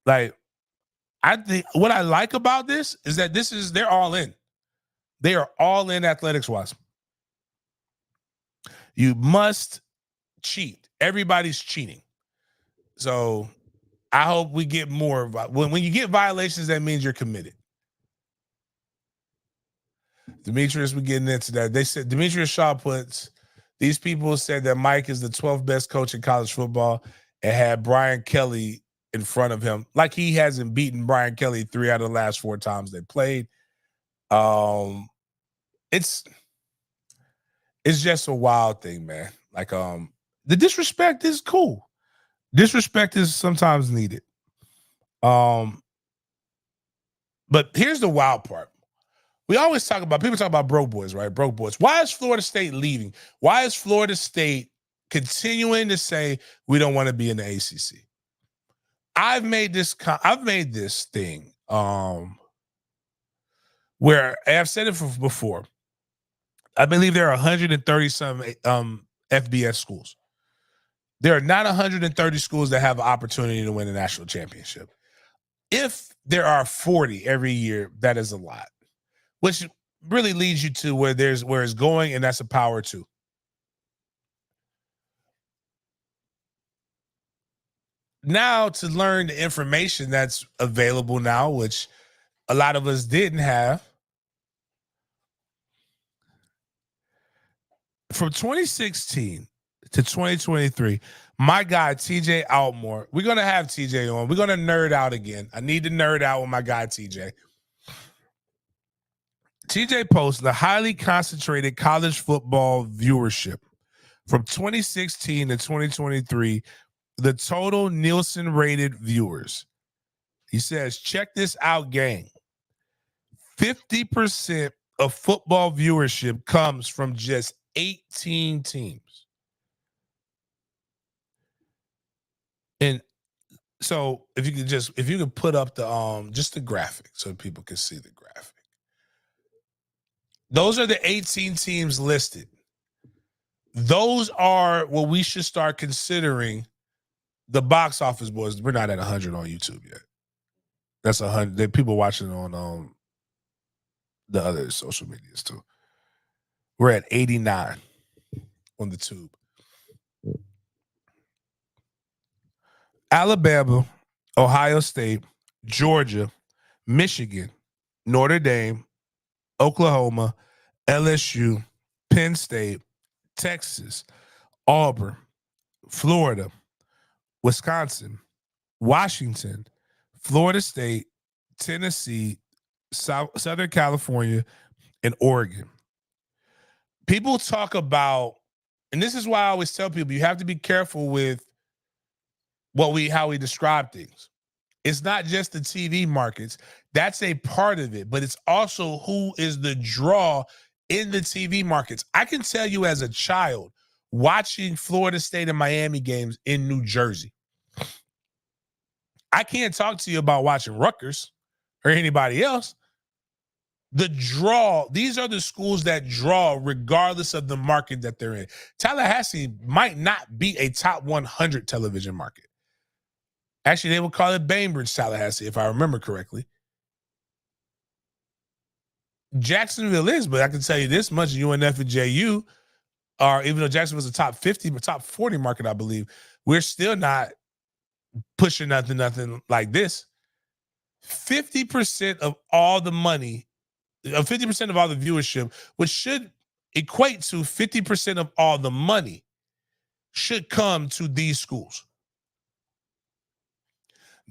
Like, I think what I like about this is that they're all in. They are all in athletics wise. You must cheat. Everybody's cheating. So I hope we get more. When you get violations, that means you're committed. Demetrius, we're getting into that. They said Demetrius Shaw puts, these people said that Mike is the 12th best coach in college football and had Brian Kelly in front of him. Like he hasn't beaten Brian Kelly 3 out of the last 4 times they played. It's just a wild thing, man. Like the disrespect is cool. Disrespect is sometimes needed. But here's the wild part. We always people talk about broke boys, right? Broke boys. Why is Florida State leaving? Why is Florida State continuing to say we don't want to be in the ACC? I've made this thing where I've said it before. I believe there are 130 some FBS schools. There are not 130 schools that have an opportunity to win a national championship. If there are 40 every year, that is a lot, which really leads you to where it's going, and that's a power too. Now, to learn the information that's available now, which a lot of us didn't have, from 2016 to 2023, my guy TJ Outmore, we're gonna have TJ on. We're gonna nerd out again. I need to nerd out with my guy TJ. TJ posts the highly concentrated college football viewership from 2016 to 2023. The total Nielsen rated viewers. He says, check this out, gang. 50% of football viewership comes from just 18 teams. And so if you could put up the just the graphic so people can see the graphic. Those are the 18 teams listed. Those are what we should start considering the box office boys. We're not at 100 on YouTube yet. That's 100. There are people watching on the other social medias too. We're at 89 on the tube. Alabama, Ohio State, Georgia, Michigan, Notre Dame, Oklahoma, LSU, Penn State, Texas, Auburn, Florida, Wisconsin, Washington, Florida State, Tennessee, Southern California, and Oregon. People talk about, and this is why I always tell people, you have to be careful with how we describe things. It's not just the TV markets. That's a part of it, but it's also who is the draw in the TV markets. I can tell you as a child watching Florida State and Miami games in New Jersey. I can't talk to you about watching Rutgers or anybody else. The draw, these are the schools that draw regardless of the market that they're in. Tallahassee might not be a top 100 television market. Actually, they would call it Bainbridge, Tallahassee, if I remember correctly. Jacksonville is, but I can tell you this much, UNF and JU are, even though Jacksonville's a top 50, but top 40 market, I believe, we're still not pushing nothing like this. 50% of all the money, 50% of all the viewership, which should equate to 50% of all the money, should come to these schools.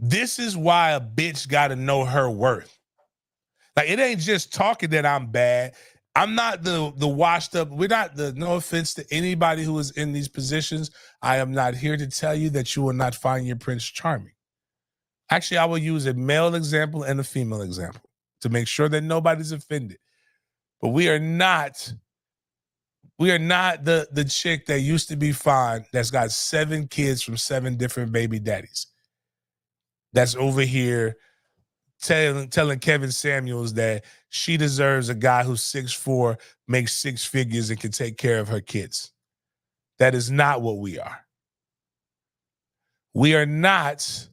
This is why a bitch got to know her worth. Like, it ain't just talking that I'm bad. I'm not the washed up. We're not the, no offense to anybody who is in these positions. I am not here to tell you that you will not find your prince charming. Actually, I will use a male example and a female example to make sure that nobody's offended. But we are not the chick that used to be fine that's got 7 kids from 7 different baby daddies. That's over here telling Kevin Samuels that she deserves a guy who's 6'4", makes 6 figures, and can take care of her kids. That is not what we are. We are not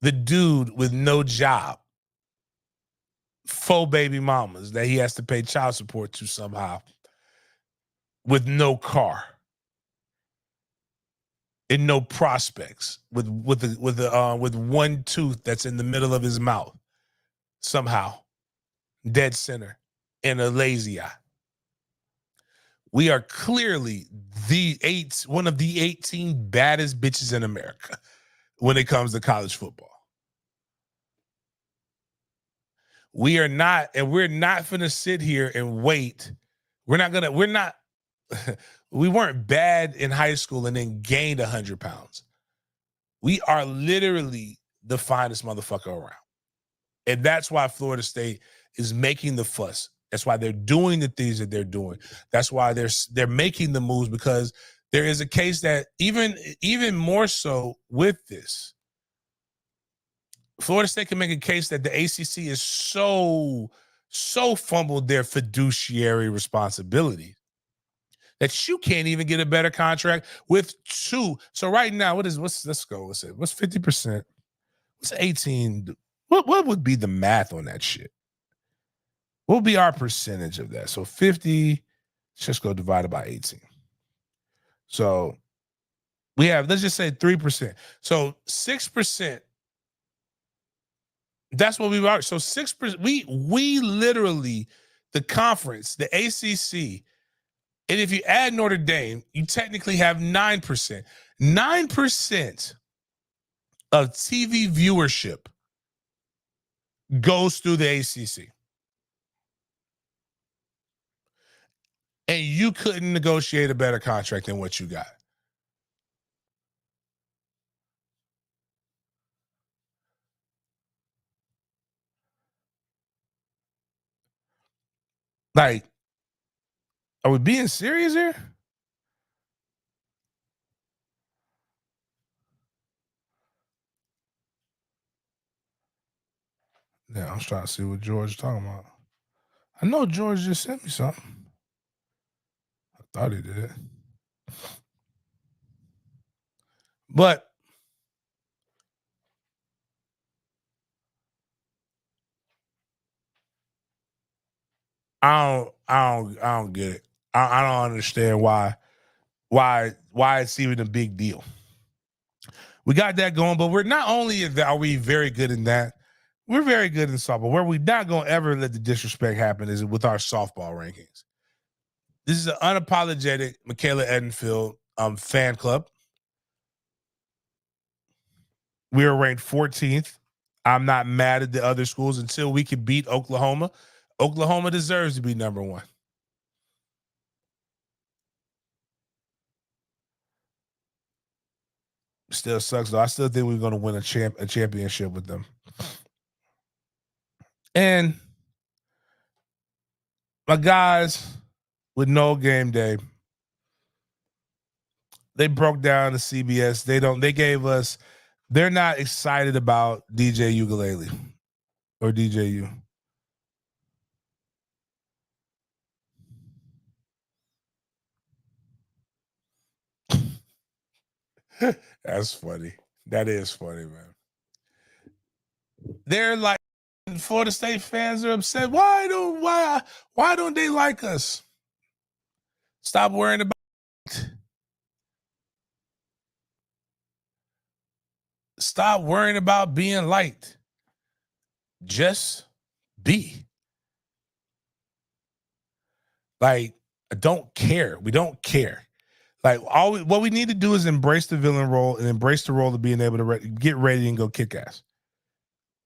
the dude with no job, 4 baby mamas that he has to pay child support to somehow, with no car and no prospects, with one tooth that's in the middle of his mouth somehow, dead center, and a lazy eye. We are clearly one of the 18 baddest bitches in America when it comes to college football. We're not gonna sit here and wait. We weren't bad in high school and then gained 100 pounds. We are literally the finest motherfucker around. And that's why Florida State is making the fuss. That's why they're doing the things that they're doing. That's why they're making the moves, because there is a case that even more so with this, Florida State can make a case that the ACC is so fumbled their fiduciary responsibility that you can't even get a better contract with 2. So right now, let's go. What's 50%? What's 18? What would be the math on that shit? What would be our percentage of that? So 50, let's just go divided by 18. So we have, let's just say 3%. So 6%. That's what we are. So 6%. We literally, the conference, the ACC, and if you add Notre Dame, you technically have 9%. 9% of TV viewership goes through the ACC. And you couldn't negotiate a better contract than what you got. Like, are we being serious here? Yeah, I was trying to see what George is talking about. I know George just sent me something. I thought he did. But I don't get it. I don't understand why it's even a big deal. We got that going, but we're not only are we very good in that, we're very good in softball. Where we're not going to ever let the disrespect happen is with our softball rankings. This is an unapologetic Michaela Edenfield fan club. We were ranked 14th. I'm not mad at the other schools until we can beat Oklahoma. Oklahoma deserves to be number 1. Still sucks though. I still think we're going to win a championship with them. And my guys with no game day, they broke down the CBS. They're not excited about DJ Ukulele or DJU. That's funny. That is funny, man. They're like, Florida State fans are upset. Why don't they like us? Stop worrying about it. Stop worrying about being liked. Just be. Like, I don't care. We don't care. Like, what we need to do is embrace the villain role and embrace the role of being able to get ready and go kick ass.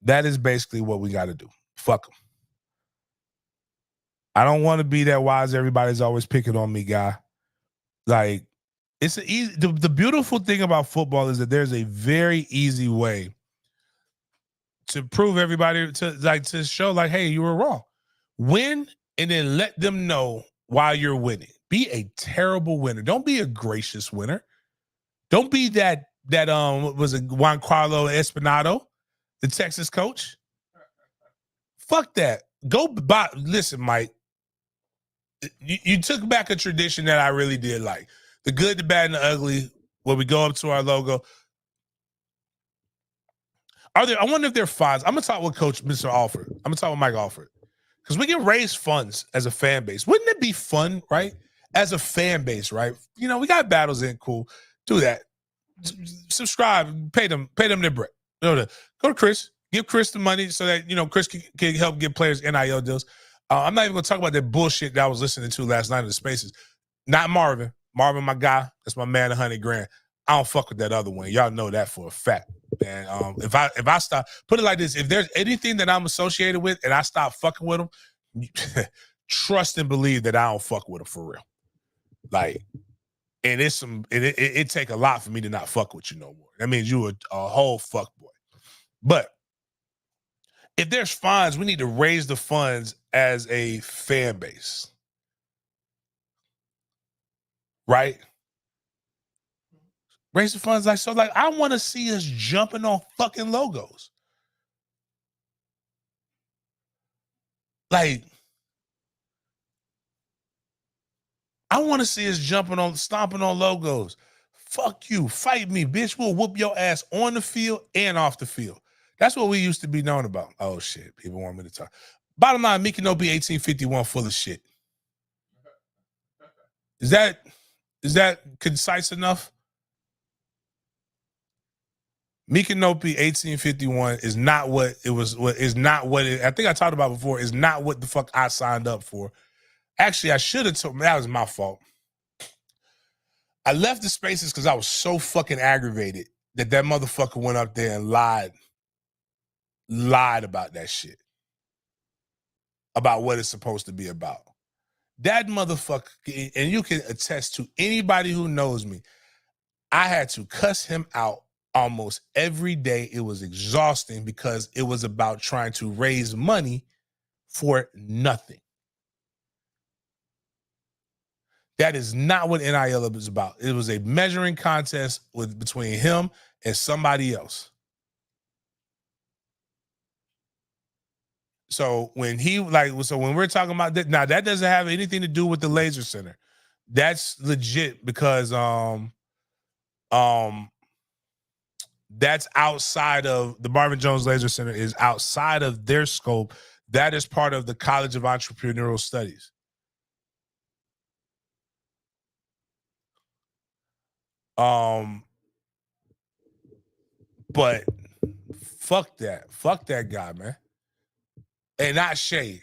That is basically what we got to do. Fuck them. I don't want to be that wise. Everybody's always picking on me guy. Like, it's the beautiful thing about football is that there's a very easy way to prove everybody to show like, hey, you were wrong. Win and then let them know why you're winning. Be a terrible winner. Don't be a gracious winner. Don't be that was it Juan Carlos Espinado, the Texas coach. Fuck that. Go buy. Listen, Mike. You took back a tradition that I really did like. The good, the bad, and the ugly. Where we go up to our logo. I wonder if they're fines. I'm gonna talk with Coach Mr. Alford. I'm gonna talk with Mike Alford. Because we can raise funds as a fan base. Wouldn't it be fun, right? As a fan base, right? You know, we got battles in, cool. Do that. Subscribe, pay them their bread. Go to Chris, give Chris the money so that, you know, Chris can help get players NIL deals. I'm not even gonna talk about that bullshit that I was listening to last night in the spaces. Not Marvin. Marvin, my guy, that's my man, 100 grand. I don't fuck with that other one. Y'all know that for a fact. And if I stop, put it like this, if there's anything that I'm associated with and I stop fucking with them, trust and believe that I don't fuck with them for real. Like, and it take a lot for me to not fuck with you no more. That means you a whole fuck boy. But if there's funds, we need to raise the funds as a fan base. Right? Raise the funds like I want to see us jumping on fucking logos. Like, I want to see us stomping on logos. Fuck you. Fight me, bitch. We'll whoop your ass on the field and off the field. That's what we used to be known about. Oh, shit. People want me to talk. Bottom line, Mickey-No-Be 1851 full of shit. Is that concise enough? Mickey-No-Be 1851 is not what it was. I think I talked about before. Is not what the fuck I signed up for. Actually, I should have told. That was my fault. I left the spaces because I was so fucking aggravated that motherfucker went up there and lied about that shit, about what it's supposed to be about. That motherfucker, and you can attest to anybody who knows me, I had to cuss him out almost every day. It was exhausting because it was about trying to raise money for nothing. That is not what NIL is about. It was a measuring contest between him and somebody else. So when we're talking about that, now that doesn't have anything to do with the Laser Center. That's legit because that's outside of the Marvin Jones Laser Center, is outside of their scope. That is part of the College of Entrepreneurial Studies. But fuck that guy, man. And not Shade.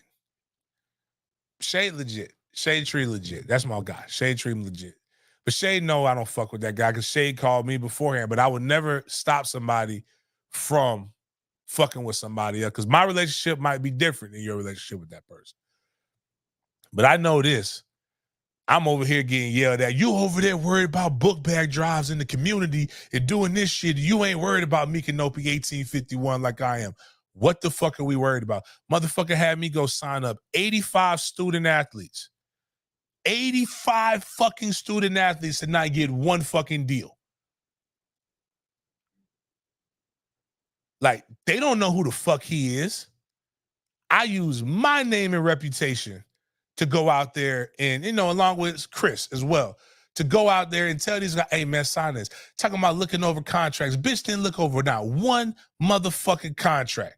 Shade legit. Shade Tree legit. That's my guy. Shade Tree legit. But Shade, no, I don't fuck with that guy because Shade called me beforehand. But I would never stop somebody from fucking with somebody else because my relationship might be different than your relationship with that person. But I know this. I'm over here getting yelled at. You over there worried about book bag drives in the community and doing this shit. You ain't worried about Mickey-No-Be 1851 like I am. What the fuck are we worried about? Motherfucker had me go sign up 85 student athletes. 85 fucking student athletes and not get one fucking deal. Like, they don't know who the fuck he is. I use my name and reputation to go out there and, along with Chris as well, to go out there and tell these guys, hey, man, sign this. Talking about looking over contracts. Bitch didn't look over not one motherfucking contract.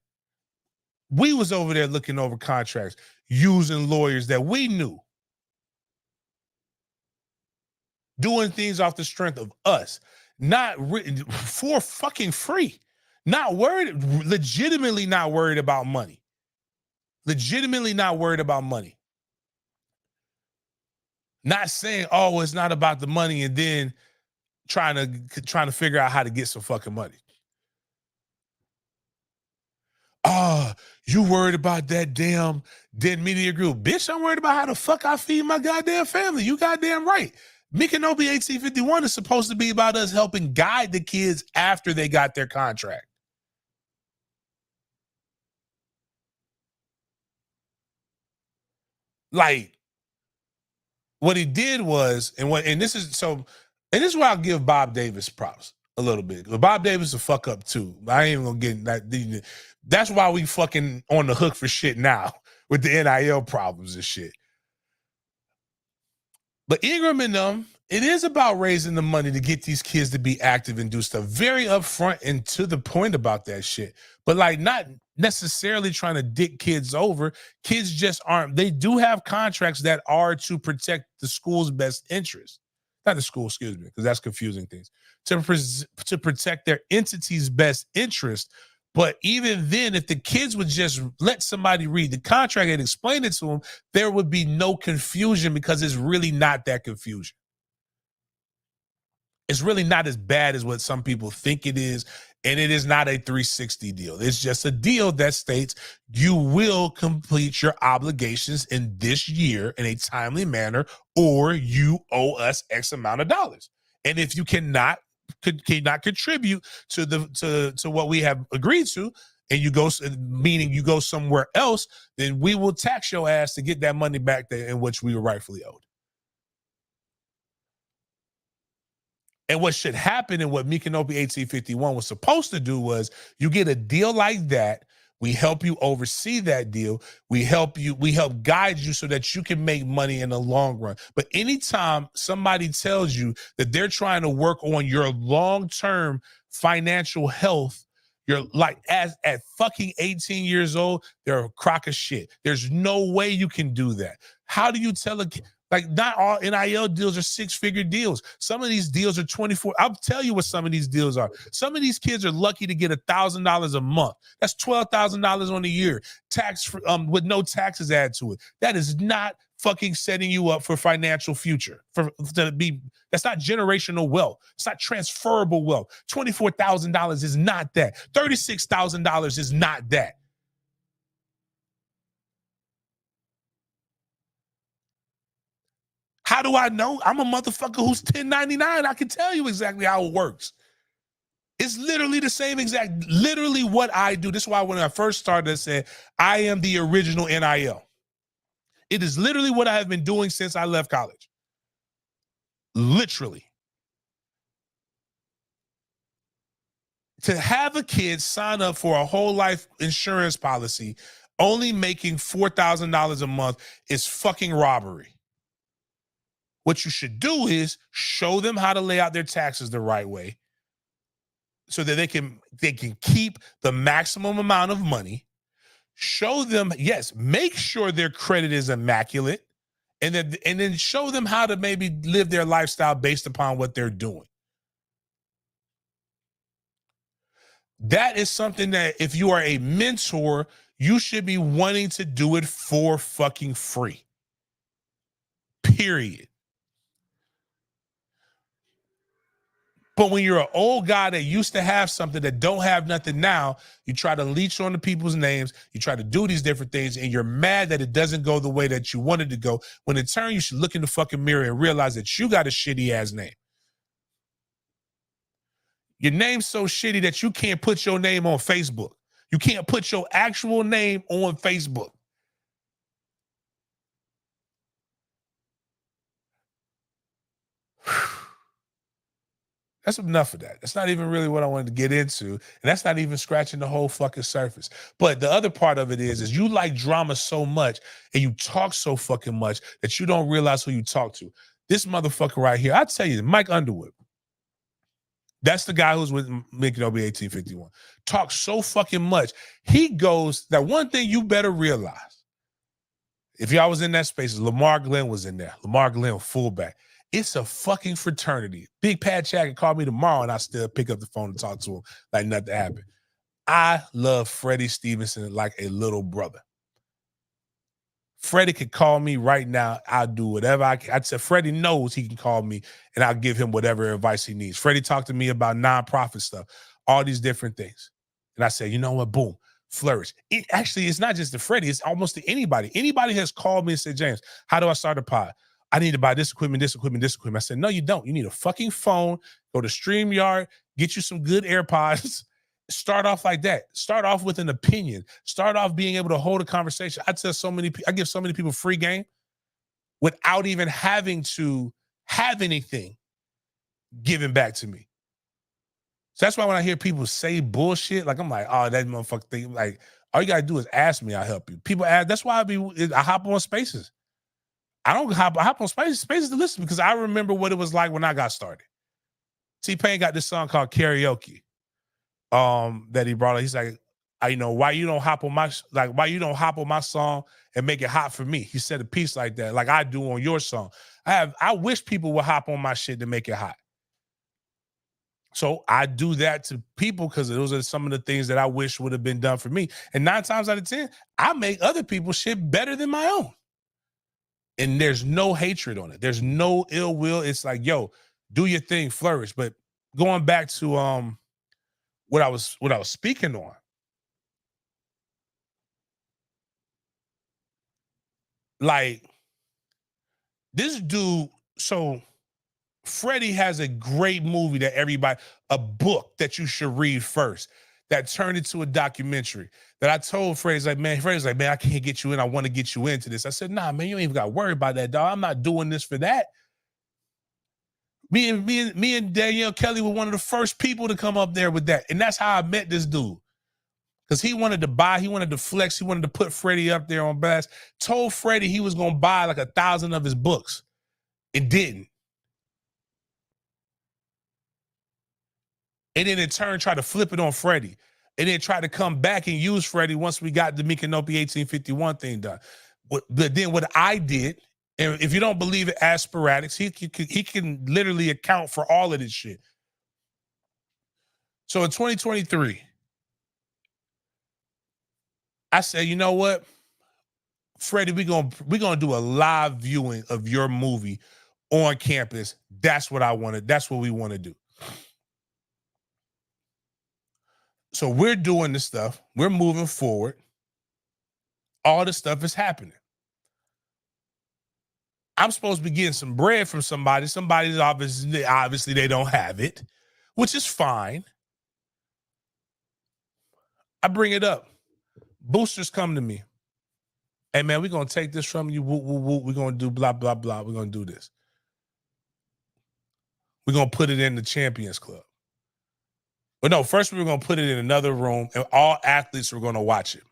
We was over there looking over contracts, using lawyers that we knew, doing things off the strength of us, not for fucking free, not worried, legitimately not worried about money. Legitimately not worried about money. Not saying, oh, it's not about the money, and then trying to figure out how to get some fucking money. You worried about that damn Den Media Group. Bitch, I'm worried about how the fuck I feed my goddamn family. You goddamn right. Mickanobi 1851 is supposed to be about us helping guide the kids after they got their contract. Like, what he did was, and this is why I'll give Bob Davis props a little bit. But Bob Davis is a fuck up too. I ain't even gonna get that. That's why we fucking on the hook for shit now with the NIL problems and shit. But Ingram and them, it is about raising the money to get these kids to be active and do stuff. Very upfront and to the point about that shit. But like not necessarily trying to dick kids over. Kids just aren't. They do have contracts that are to protect the school's best interest. Not the school, excuse me, because that's confusing things. To protect their entity's best interest. But even then, if the kids would just let somebody read the contract and explain it to them, there would be no confusion because it's really not that confusion. It's really not as bad as what some people think it is, and it is not a 360 deal. It's just a deal that states you will complete your obligations in this year in a timely manner, or you owe us X amount of dollars. And if you cannot contribute to what we have agreed to, and you go, meaning you go somewhere else, then we will tax your ass to get that money back there in which we were rightfully owed. And what should happen and what Mickanobi 1851 was supposed to do was you get a deal like that. We help you oversee that deal. We help guide you so that you can make money in the long run. But anytime somebody tells you that they're trying to work on your long-term financial health, you're like, at fucking 18 years old, they're a crock of shit. There's no way you can do that. How do you tell a kid? Like, not all NIL deals are six-figure deals. Some of these deals are 24. I'll tell you what some of these deals are. Some of these kids are lucky to get $1,000 a month. That's $12,000 on a year, tax with no taxes added to it. That is not fucking setting you up for financial future. That's not generational wealth. It's not transferable wealth. $24,000 is not that. $36,000 is not that. How do I know? I'm a motherfucker who's 1099. I can tell you exactly how it works. It's literally the same exact, literally what I do. This is why when I first started, I said, I am the original NIL. It is literally what I have been doing since I left college. Literally. To have a kid sign up for a whole life insurance policy, only making $4,000 a month is fucking robbery. What you should do is show them how to lay out their taxes the right way so that they can keep the maximum amount of money. Show them, yes, make sure their credit is immaculate, and then show them how to maybe live their lifestyle based upon what they're doing. That is something that if you are a mentor, you should be wanting to do it for fucking free. Period. But when you're an old guy that used to have something that don't have nothing now, you try to leech on the people's names, you try to do these different things, and you're mad that it doesn't go the way that you wanted to go. When in turn, you should look in the fucking mirror and realize that you got a shitty-ass name. Your name's so shitty that you can't put your name on Facebook. You can't put your actual name on Facebook. That's enough of that. That's not even really what I wanted to get into. And that's not even scratching the whole fucking surface. But the other part of it is you like drama so much and you talk so fucking much that you don't realize who you talk to. This motherfucker right here, I tell you, Mike Underwood. That's the guy who's with Mickanobi 1851. Talks so fucking much. He goes, that one thing you better realize, if y'all was in that space, Lamar Glenn was in there. Lamar Glenn, fullback. It's a fucking fraternity. Big Pat Chad can call me tomorrow and I still pick up the phone and talk to him like nothing happened. I love Freddie Stevenson like a little brother. Freddie could call me right now. I'll do whatever I said. Freddie knows he can call me and I'll give him whatever advice he needs. Freddie talked to me about nonprofit stuff, all these different things. And I said, you know what? Boom. flourish. It's not just to Freddie, it's almost to anybody. Anybody has called me and said, James, how do I start a pod? I need to buy this equipment, this equipment, this equipment. I said, no, you don't. You need a fucking phone, go to StreamYard, get you some good AirPods, start off like that. Start off with an opinion. Start off being able to hold a conversation. I give so many people free game without even having to have anything given back to me. So that's why when I hear people say bullshit, like I'm like, oh, that motherfucker thing. Like, all you gotta do is ask me, I'll help you. People ask, that's why I hop on Spaces. I hop on Spaces to listen because I remember what it was like when I got started. T-Pain got this song called Karaoke. That he brought up. He's like, why you don't hop on my song and make it hot for me? He said a piece like that, like I do on your song. I wish people would hop on my shit to make it hot. So I do that to people because those are some of the things that I wish would have been done for me. And 9 times out of 10, I make other people's shit better than my own. And there's no hatred on it. There's no ill will. It's like, yo, do your thing, flourish. But going back to what I was speaking on. Like this dude, so Freddie has a great movie a book that you should read first, that turned into a documentary that I told Freddie's like, man, I can't get you in. I want to get you into this. I said, nah, man, you ain't even got to worry about that, dog. I'm not doing this for that. Me and Danielle Kelly were one of the first people to come up there with that. And that's how I met this dude. Because he wanted to flex, he wanted to put Freddie up there on blast. Told Freddie he was going to buy like 1,000 of his books. It didn't. And then in turn, try to flip it on Freddie. And then try to come back and use Freddie once we got the Micanopy 1851 thing done. But then what I did, and if you don't believe it, ask Sporadics, he can literally account for all of this shit. So in 2023, I said, you know what, Freddie, we're gonna do a live viewing of your movie on campus. That's what I wanted. That's what we want to do. So we're doing this stuff. We're moving forward. All this stuff is happening. I'm supposed to be getting some bread from somebody. Somebody's obviously they don't have it, which is fine. I bring it up. Boosters come to me. Hey, man, we're going to take this from you. Woo, woo, woo. We're going to do blah, blah, blah. We're going to do this. We're going to put it in the Champions Club. But no, first we were going to put it in another room, and all athletes were going to watch it.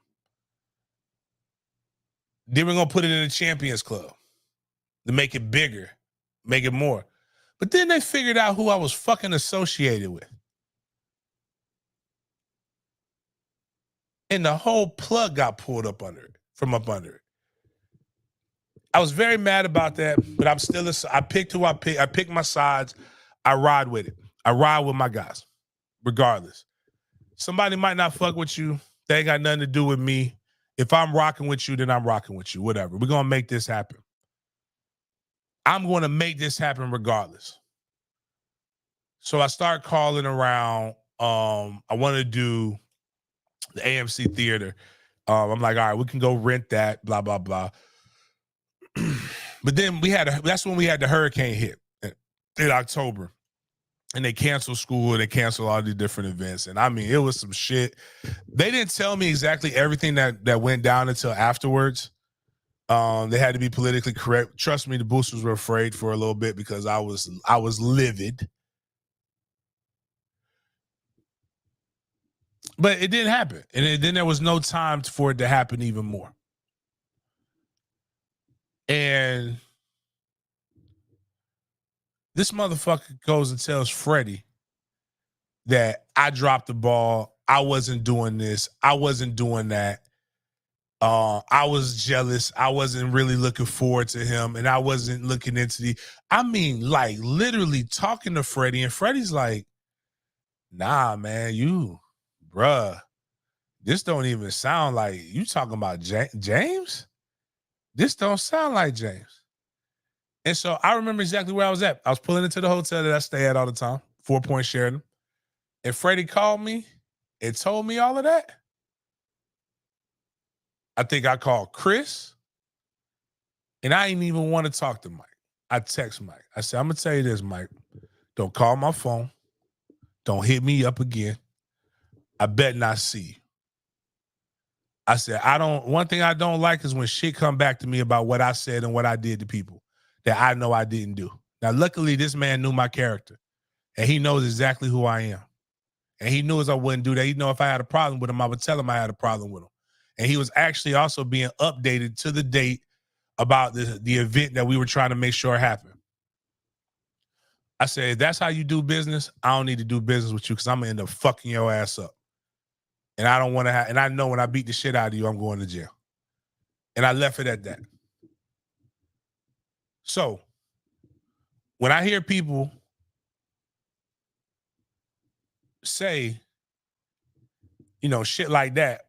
Then we're going to put it in the Champions Club to make it bigger, make it more. But then they figured out who I was fucking associated with. And the whole plug got pulled up under it, from up under it. I was very mad about that, but I'm still, I picked who I picked. I picked my sides. I ride with it. I ride with my guys, regardless. Somebody might not fuck with you. They ain't got nothing to do with me. If I'm rocking with you, then I'm rocking with you. Whatever. We're going to make this happen. I'm going to make this happen regardless. So I start calling around. I want to do the AMC Theater. I'm like, all right, we can go rent that, blah, blah, blah. But then that's when we had the hurricane hit in October. And they canceled school, they canceled all these different events. And I mean, it was some shit. They didn't tell me exactly everything that went down until afterwards. They had to be politically correct. Trust me, the boosters were afraid for a little bit because I was livid. But it didn't happen. And then there was no time for it to happen even more. And this motherfucker goes and tells Freddie that I dropped the ball. I wasn't doing this. I wasn't doing that. I was jealous. I wasn't really looking forward to him. And I wasn't looking into like literally talking to Freddie. And Freddie's like, nah, man, bruh, this don't even sound like you talking about James. This don't sound like James. And so I remember exactly where I was at. I was pulling into the hotel that I stay at all the time, 4 Point Sheridan. And Freddie called me and told me all of that. I think I called Chris, and I didn't even want to talk to Mike. I text Mike. I said, I'm going to tell you this, Mike. Don't call my phone. Don't hit me up again. I bet not see you. I said, one thing I don't like is when shit come back to me about what I said and what I did to people that I know I didn't do. Now, luckily, this man knew my character, and he knows exactly who I am. And he knew I wouldn't do that. He knew if I had a problem with him, I would tell him I had a problem with him. And he was actually also being updated to the date about the event that we were trying to make sure happened. I said, if that's how you do business, I don't need to do business with you because I'm going to end up fucking your ass up. And I don't want to and I know when I beat the shit out of you, I'm going to jail. And I left it at that. So when I hear people say, shit like that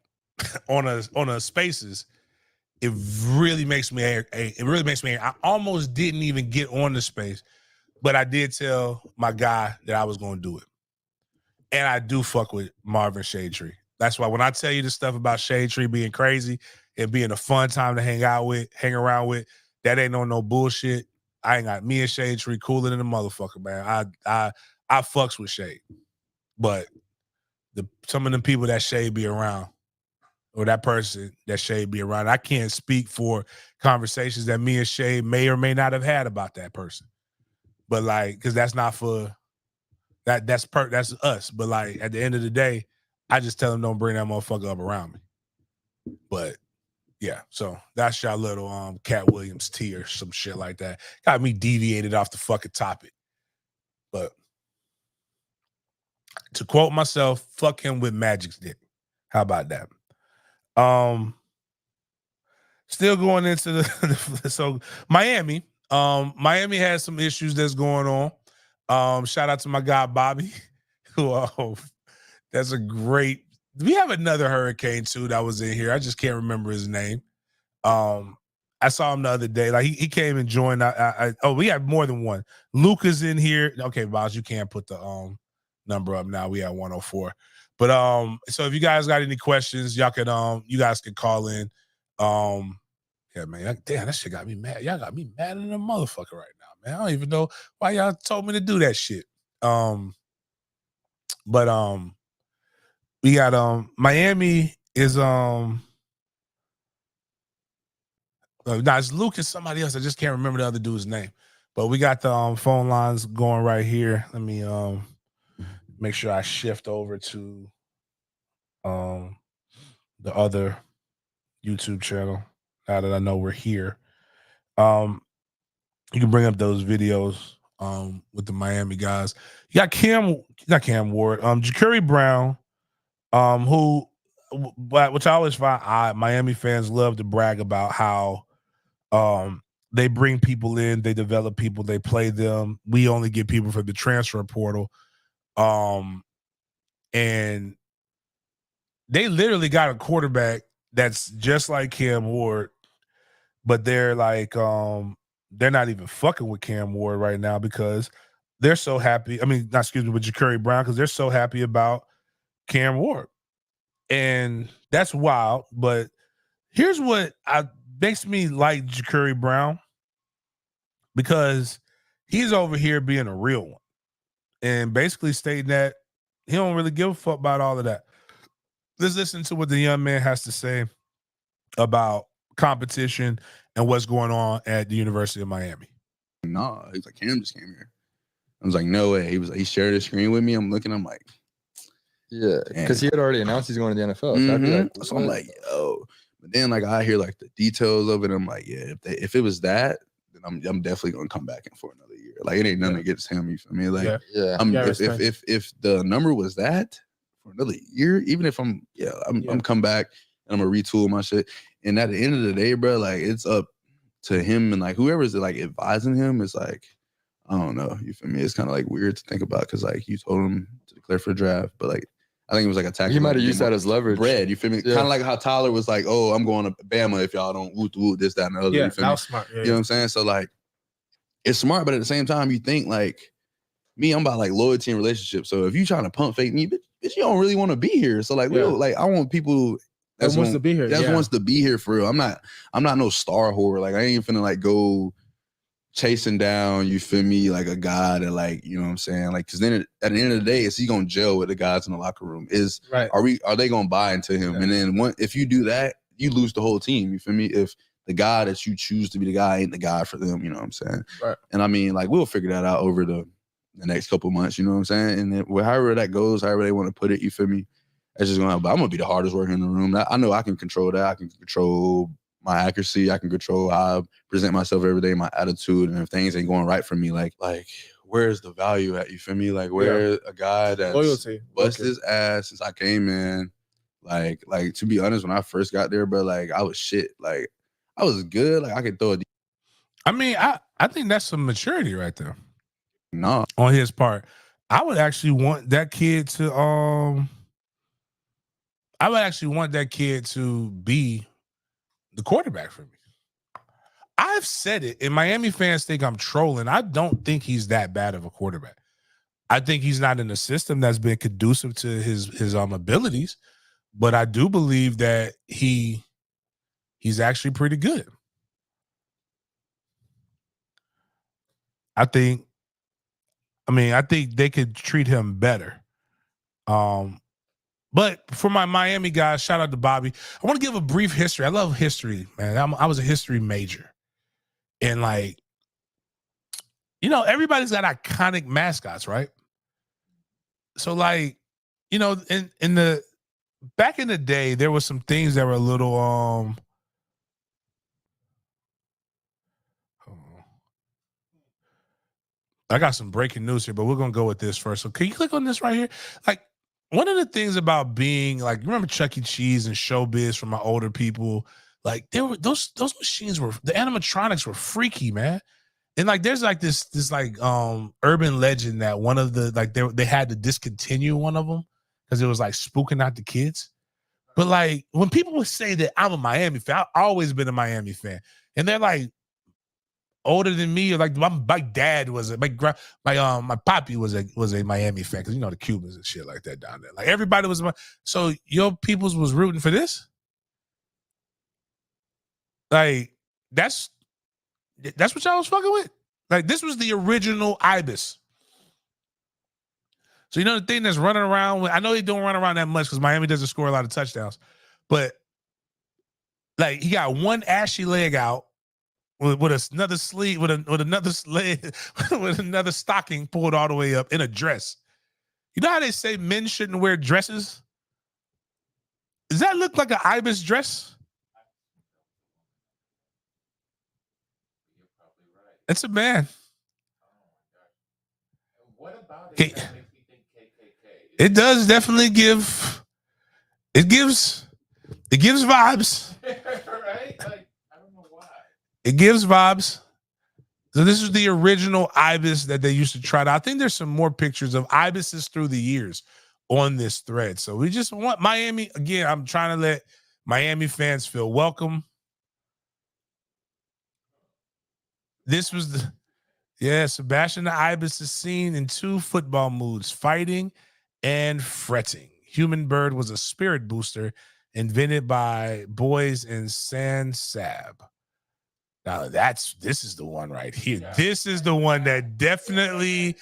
on a spaces, it really makes me angry. I almost didn't even get on the space, but I did tell my guy that I was going to do it. And I do fuck with Marvin Shade Tree. That's why when I tell you the stuff about Shade Tree being crazy and being a fun time to hang around with, that ain't no bullshit. I ain't got me and Shade Tree cooler than a motherfucker, man. I fucks with Shade. But some of the people that Shade be around, or that person that Shade be around, I can't speak for conversations that me and Shade may or may not have had about that person. But because that's not for that's us. But at the end of the day, I just tell them don't bring that motherfucker up around me. But yeah, so that's y'all little Cat Williams tea or some shit like that. Got me deviated off the fucking topic. But to quote myself, fuck him with Magic's dick. How about that? Still going into so Miami. Miami has some issues that's going on. Shout out to my guy Bobby, who that's a great. We have another hurricane too that was in here. I just can't remember his name. I saw him the other day. He came and joined. We have more than one. Luca's in here. Okay, Boz, you can't put the number up now. We have 104. But so if you guys got any questions, y'all can you guys can call in. Yeah, man. Damn, that shit got me mad. Y'all got me mad in a motherfucker right now, man. I don't even know why y'all told me to do that shit. But we got Miami is it's Luke and somebody else. I just can't remember the other dude's name. But we got the phone lines going right here. Let me make sure I shift over to the other YouTube channel now that I know we're here. You can bring up those videos with the Miami guys. You got Cam Ward, Ja'Curry Brown, which I always find Miami fans love to brag about how they bring people in, they develop people, they play them. We only get people from the transfer portal. And they literally got a quarterback that's just like Cam Ward, but they're they're not even fucking with Cam Ward right now because they're so happy. I mean, with Ja'Curry Brown, because they're so happy about Cam Ward. And that's wild. But here's what makes me like Ja'Curry Brown, because he's over here being a real one and basically stating that he don't really give a fuck about all of that. Let's listen to what the young man has to say about competition and what's going on at the University of Miami. No, he's like, Cam just came here. I was like, no way. He shared his screen with me. I'm looking, I'm like, yeah, because he had already announced he's going to the NFL. So I'm like, yo. But then I hear the details of it. I'm like, yeah, if it was that, then I'm definitely gonna come back in for another year. It ain't nothing against him. You feel me? If the number was that for another year, even if I'm come back and I'm gonna retool my shit. And at the end of the day, bro, it's up to him and whoever's advising him is I don't know. You feel me? It's kind of weird to think about because you told him to declare for the draft, but I think it was a tactic. He might have used that as leverage. Bread, you feel me? Yeah. Kind of like how Tyler was oh, I'm going to Bama if y'all don't woot this, that, and the other. Yeah, you feel that me? was smart. Yeah. You know what I'm saying? So it's smart, but at the same time, you think me, I'm about loyalty and relationships. So if you trying to pump fake me, bitch, you don't really want to be here. So I want people That's wants to be here. That wants to be here for real. I'm not no star whore. Like I ain't finna like go chasing down, you feel me, like a guy that like, you know what I'm saying? Like, cause then at the end of the day, is he gonna gel with the guys in the locker room? Are they gonna buy into him? Yeah. And then if you do that, you lose the whole team. You feel me? If the guy that you choose to be the guy ain't the guy for them, you know what I'm saying? Right. And I mean, like we'll figure that out over the next couple months, you know what I'm saying? And then however that goes, however they want to put it, you feel me? That's just gonna. But I'm gonna be the hardest worker in the room. I know I can control that. I can control my accuracy. I can control how I present myself every day, my attitude, and if things ain't going right for me, like where's the value at? You feel me? Like where a guy that's loyalty, bust his ass since I came in. Like to be honest, when I first got there, bro, like I was shit. Like I was good. Like I could throw a. I mean, I think that's some maturity right there. No, on his part, I would actually want that kid to I would actually want that kid to be the quarterback for me. I've said it, and Miami fans think I'm trolling. I don't think he's that bad of a quarterback. I think he's not in a system that's been conducive to his abilities, but I do believe that he's actually pretty good. I think they could treat him better. But for my Miami guys, shout out to Bobby. I want to give a brief history. I love history, man. I was a history major. And like, you know, everybody's got iconic mascots, right? So like, you know, in the back in the day, there was some things that were a little I got some breaking news here, but we're gonna go with this first. So can you click on this right here? Like, one of the things about being like, remember Chuck E. Cheese and Showbiz from my older people? Like, there were those machines were, the animatronics were freaky, man. And like, there's like this like urban legend that one of the like they had to discontinue one of them because it was like spooking out the kids. But like, when people would say that I'm a Miami fan, I've always been a Miami fan, and they're like older than me, or like my dad was my poppy was a Miami fan because you know the Cubans and shit like that down there. Like everybody was. So your peoples was rooting for this. Like that's what y'all was fucking with. Like this was the original Ibis. So you know the thing that's running around. I know they don't run around that much because Miami doesn't score a lot of touchdowns, but like he got one ashy leg out. With another sleeve, with another leg, with another stocking pulled all the way up in a dress. You know how they say men shouldn't wear dresses? Does that look like an Ibis dress? It's a man. What about it that makes me think KKK? It does definitely give. It gives vibes. Right? Like, I don't know why. It gives vibes. So this is the original Ibis that they used to try to. I think there's some more pictures of Ibises through the years on this thread. So we just want Miami. Again, I'm trying to let Miami fans feel welcome. This was Sebastian the Ibis is seen in 2 football moods, fighting and fretting. Human Bird was a spirit booster invented by boys in San Sab. Now this is the one right here. Yeah. This is the one that definitely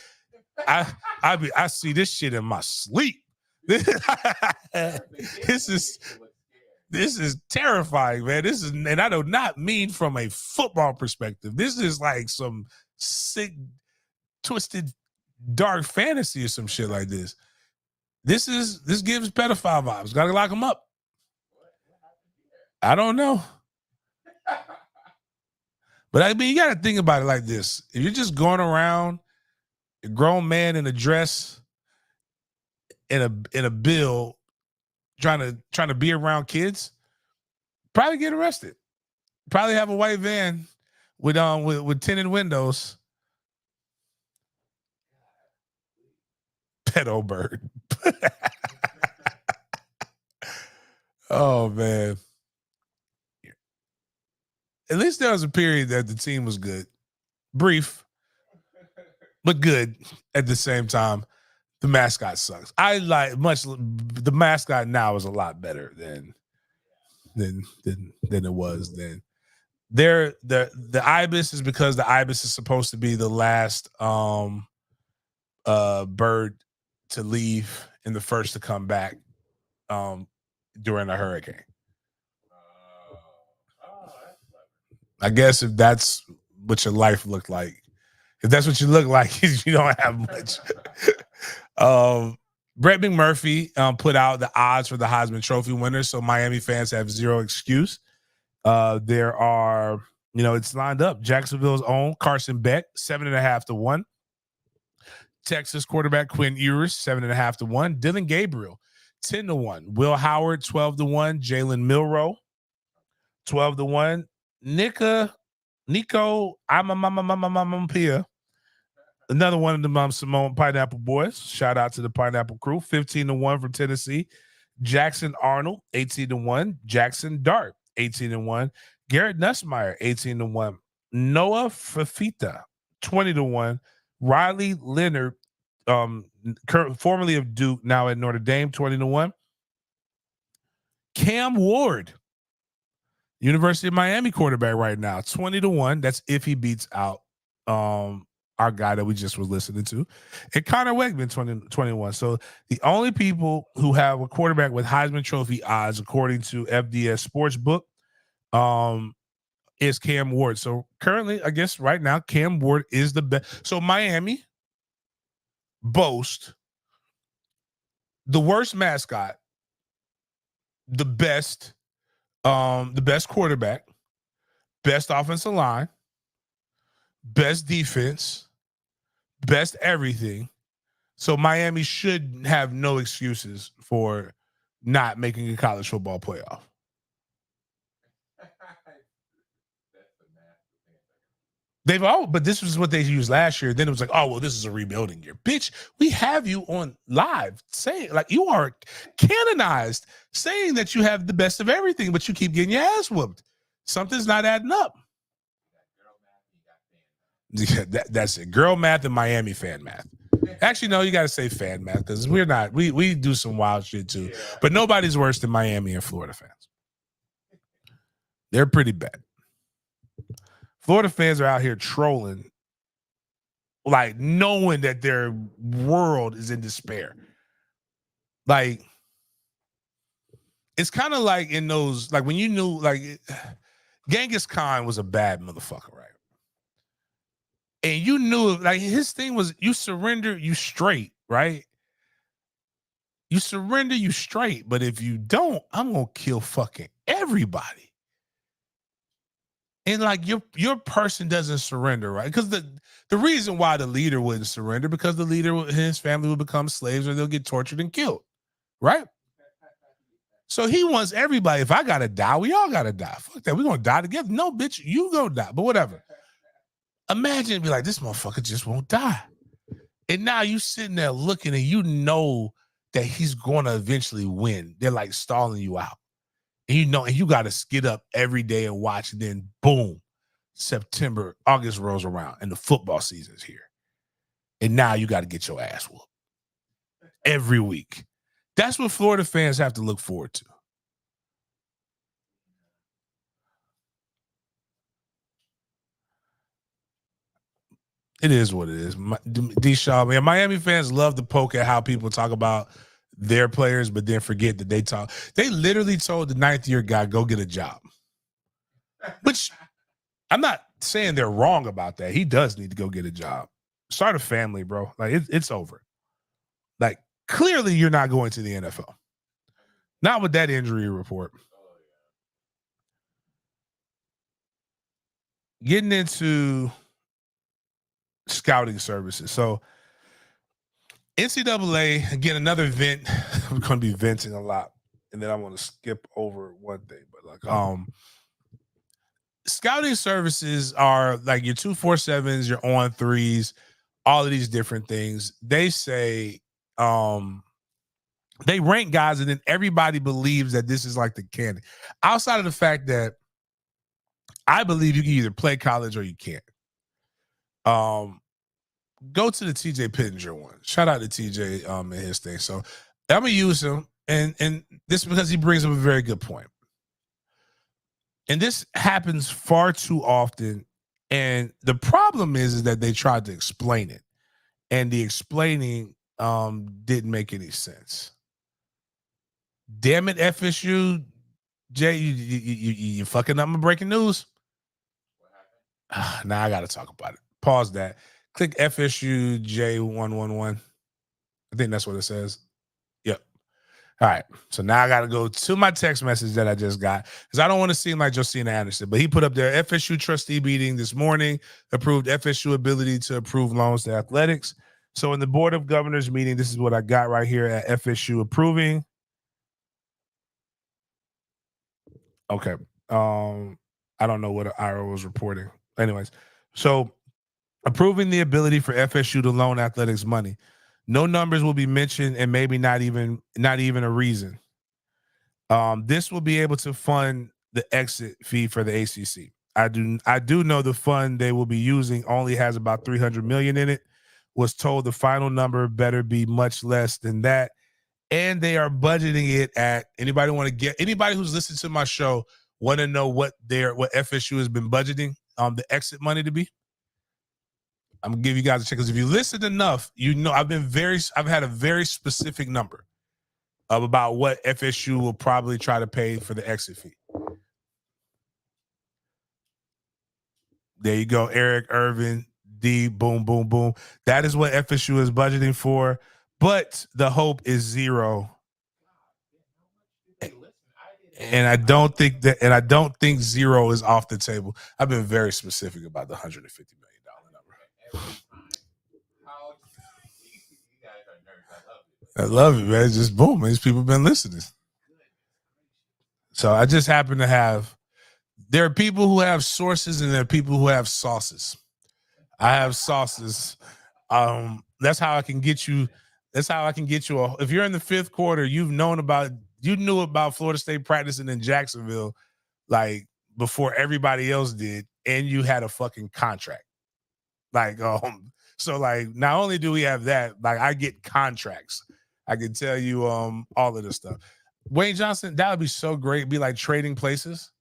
I see this shit in my sleep. This is terrifying, man. This is, and I do not mean from a football perspective. This is like some sick, twisted, dark fantasy or some shit like this. This gives pedophile vibes. Gotta lock them up. I don't know. But I mean, you got to think about it like this. If you're just going around, a grown man in a dress, in a bill, trying to be around kids, probably get arrested. Probably have a white van with tinted windows. Pedo bird. Oh man. At least there was a period that the team was good. Brief, but good at the same time. The mascot sucks. The mascot now is a lot better than than it was then. The ibis is because the ibis is supposed to be the last bird to leave and the first to come back during a hurricane. I guess if that's what your life looked like, if that's what you look like, you don't have much. Brett McMurphy put out the odds for the Heisman Trophy winners, so Miami fans have zero excuse. There are, it's lined up. Jacksonville's own Carson Beck, 7.5 to 1. Texas quarterback Quinn Ewers, 7.5 to 1. Dylan Gabriel, 10 to 1. Will Howard, 12 to 1. Jalen Milroe, 12 to 1. Nico Pia, another one of the Simone Pineapple Boys. Shout out to the Pineapple Crew, 15 to 1 from Tennessee. Jackson Arnold, 18 to 1. Jackson Dart, 18 to 1. Garrett Nussmeier, 18 to 1. Noah Fafita, 20 to 1. Riley Leonard, formerly of Duke, now at Notre Dame, 20 to 1. Cam Ward, University of Miami quarterback right now, 20 to 1. That's if he beats out our guy that we just was listening to. And Connor Wegman, 21. So the only people who have a quarterback with Heisman Trophy odds, according to FDS Sportsbook, is Cam Ward. So currently, I guess right now, Cam Ward is the best. So Miami boast the worst mascot, the best quarterback, best offensive line, best defense, best everything. So Miami should have no excuses for not making a college football playoff. But this was what they used last year. Then it was like, oh, well, this is a rebuilding year. Bitch, we have you on live saying, like, you are canonized saying that you have the best of everything, but you keep getting your ass whooped. Something's not adding up. Yeah, that's it. Girl math and Miami fan math. Actually, no, you got to say fan math because we're not. We do some wild shit too. Yeah. But nobody's worse than Miami and Florida fans. They're pretty bad. Florida fans are out here trolling, like knowing that their world is in despair. Like, it's kind of like in those, like when you knew, like Genghis Khan was a bad motherfucker, right? And you knew, like his thing was, you surrender, you straight, right? You surrender, you straight. But if you don't, I'm gonna kill fucking everybody. And like your person doesn't surrender, right? Because the reason why the leader wouldn't surrender, because the leader and his family will become slaves or they'll get tortured and killed, right? So he wants everybody. If I gotta die, we all gotta die. Fuck that. We're gonna die together. No, bitch, you gonna die. But whatever. Imagine be like, this motherfucker just won't die. And now you sitting there looking and you know that he's gonna eventually win. They're like stalling you out. And you know, and you got to get up every day and watch. And then, boom, August rolls around, and the football season's here. And now you got to get your ass whooped every week. That's what Florida fans have to look forward to. It is what it is. D-Shaw, man, Miami fans love to poke at how people talk about their players, but then forget that they literally told the 9th-year guy, go get a job. Which I'm not saying they're wrong about that. He does need to go get a job. Start a family, bro. Like it's over. Like clearly you're not going to the NFL. Not with that injury report. Getting into scouting services. So NCAA, again, another vent. I'm going to be venting a lot, and then I want to skip over one thing. But like, scouting services are like your 247s, your on threes, all of these different things. They say they rank guys, and then everybody believes that this is like the candy. Outside of the fact that I believe you can either play college or you can't. Go to the TJ Pittenger one. Shout out to TJ and his thing. So I'm gonna use him, and this is because he brings up a very good point. And this happens far too often. And the problem is that they tried to explain it. And the explaining didn't make any sense. Damn it, FSU. Jay, you fucking up my breaking news. Now I got to talk about it. Pause that. Click FSU J111. I think that's what it says. Yep. All right. So now I got to go to my text message that I just got because I don't want to seem like Josina Anderson, but he put up there FSU trustee meeting this morning, approved FSU ability to approve loans to athletics. So in the Board of Governors meeting, this is what I got right here at FSU approving. Okay. I don't know what Ira was reporting. Anyways, so approving the ability for FSU to loan athletics money. No numbers will be mentioned, and maybe not even a reason. This will be able to fund the exit fee for the ACC. I do know the fund they will be using only has about $300 million in it. Was told the final number better be much less than that, and they are budgeting it at. Anybody who's listened to my show want to know what FSU has been budgeting the exit money to be? I'm gonna give you guys a check because if you listen enough, you know I've had a very specific number of about what FSU will probably try to pay for the exit fee. There you go, Eric Irvin, D, boom, boom, boom. That is what FSU is budgeting for, but the hope is zero. And I don't think zero is off the table. I've been very specific about the $150 million number. I love it, man. It's just boom. These people have been listening. So I just happen to have. There are people who have sources, and there are people who have sauces. I have sauces. That's how I can get you. That's how I can get you. If you're in the fifth quarter, you knew about Florida State practicing in Jacksonville, like before everybody else did, and you had a fucking contract. So not only do we have that, like I get contracts. I can tell you all of this stuff. Wayne Johnson, that would be so great. It'd be like Trading Places.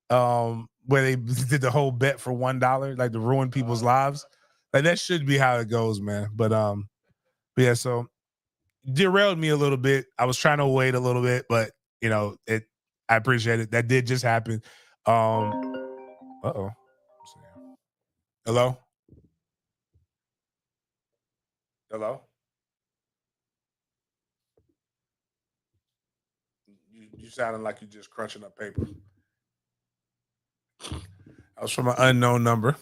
Where they did the whole bet for $1, like to ruin people's lives. Like that should be how it goes, man. But yeah, so derailed me a little bit. I was trying to wait a little bit, but I appreciate it. That did just happen. Uh-oh. Hello? Hello? You sounded like you just crunching up paper. I was from an unknown number.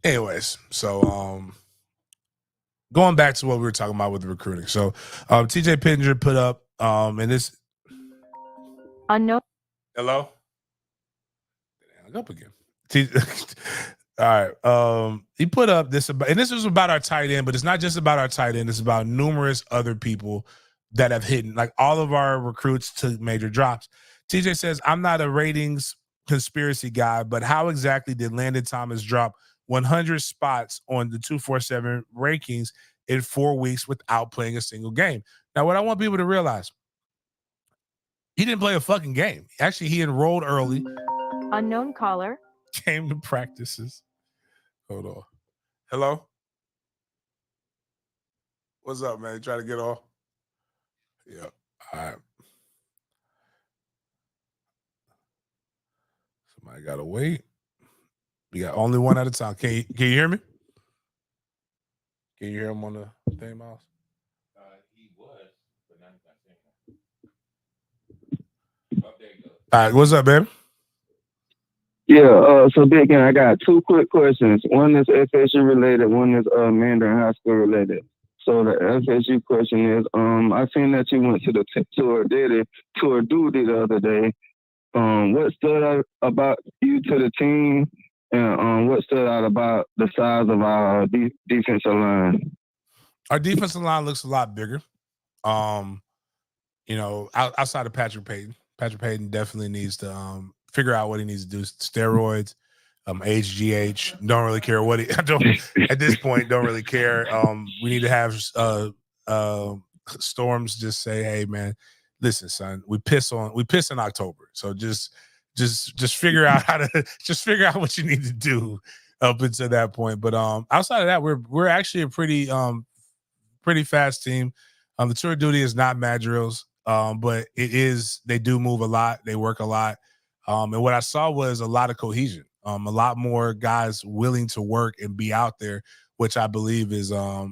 Anyways, so going back to what we were talking about with the recruiting. So TJ Pittenger put up and this unknown. Hello? Hung up again. All right. He put up this and this was about our tight end, but it's not just about our tight end, it's about numerous other people that have hidden. Like all of our recruits took major drops. TJ says, I'm not a ratings conspiracy guy, but how exactly did Landon Thomas drop 100 spots on the 247 rankings in 4 weeks without playing a single game? Now, what I want people to realize, he didn't play a fucking game. Actually, he enrolled early. Unknown caller. Came to practices. Hold on. Hello? What's up, man? You trying to get off? Yeah. All right. Somebody got to wait. We got only one at a time. Can you hear me? Can you hear him on the thing, Miles? He was, but now he's not saying that. Oh, there you go. All right, what's up, baby? Yeah, so Big Gang, I got two quick questions. One is FSU related, one is Mandarin High School related. So the FSU question is, I seen that you went to the tour duty the other day. What stood out about you to the team, and what stood out about the size of our defensive line? Our defensive line looks a lot bigger. Outside of Patrick Payton. Patrick Payton definitely needs to figure out what he needs to do. Steroids, HGH. Don't really care what at this point. Don't really care. We need to have Storms just say, hey man, listen, son, we piss in October. So just figure out figure out what you need to do up until that point. But outside of that, we're actually a pretty fast team. The tour duty is not mad drills, but they do move a lot, they work a lot. And what I saw was a lot of cohesion, a lot more guys willing to work and be out there, which I believe is a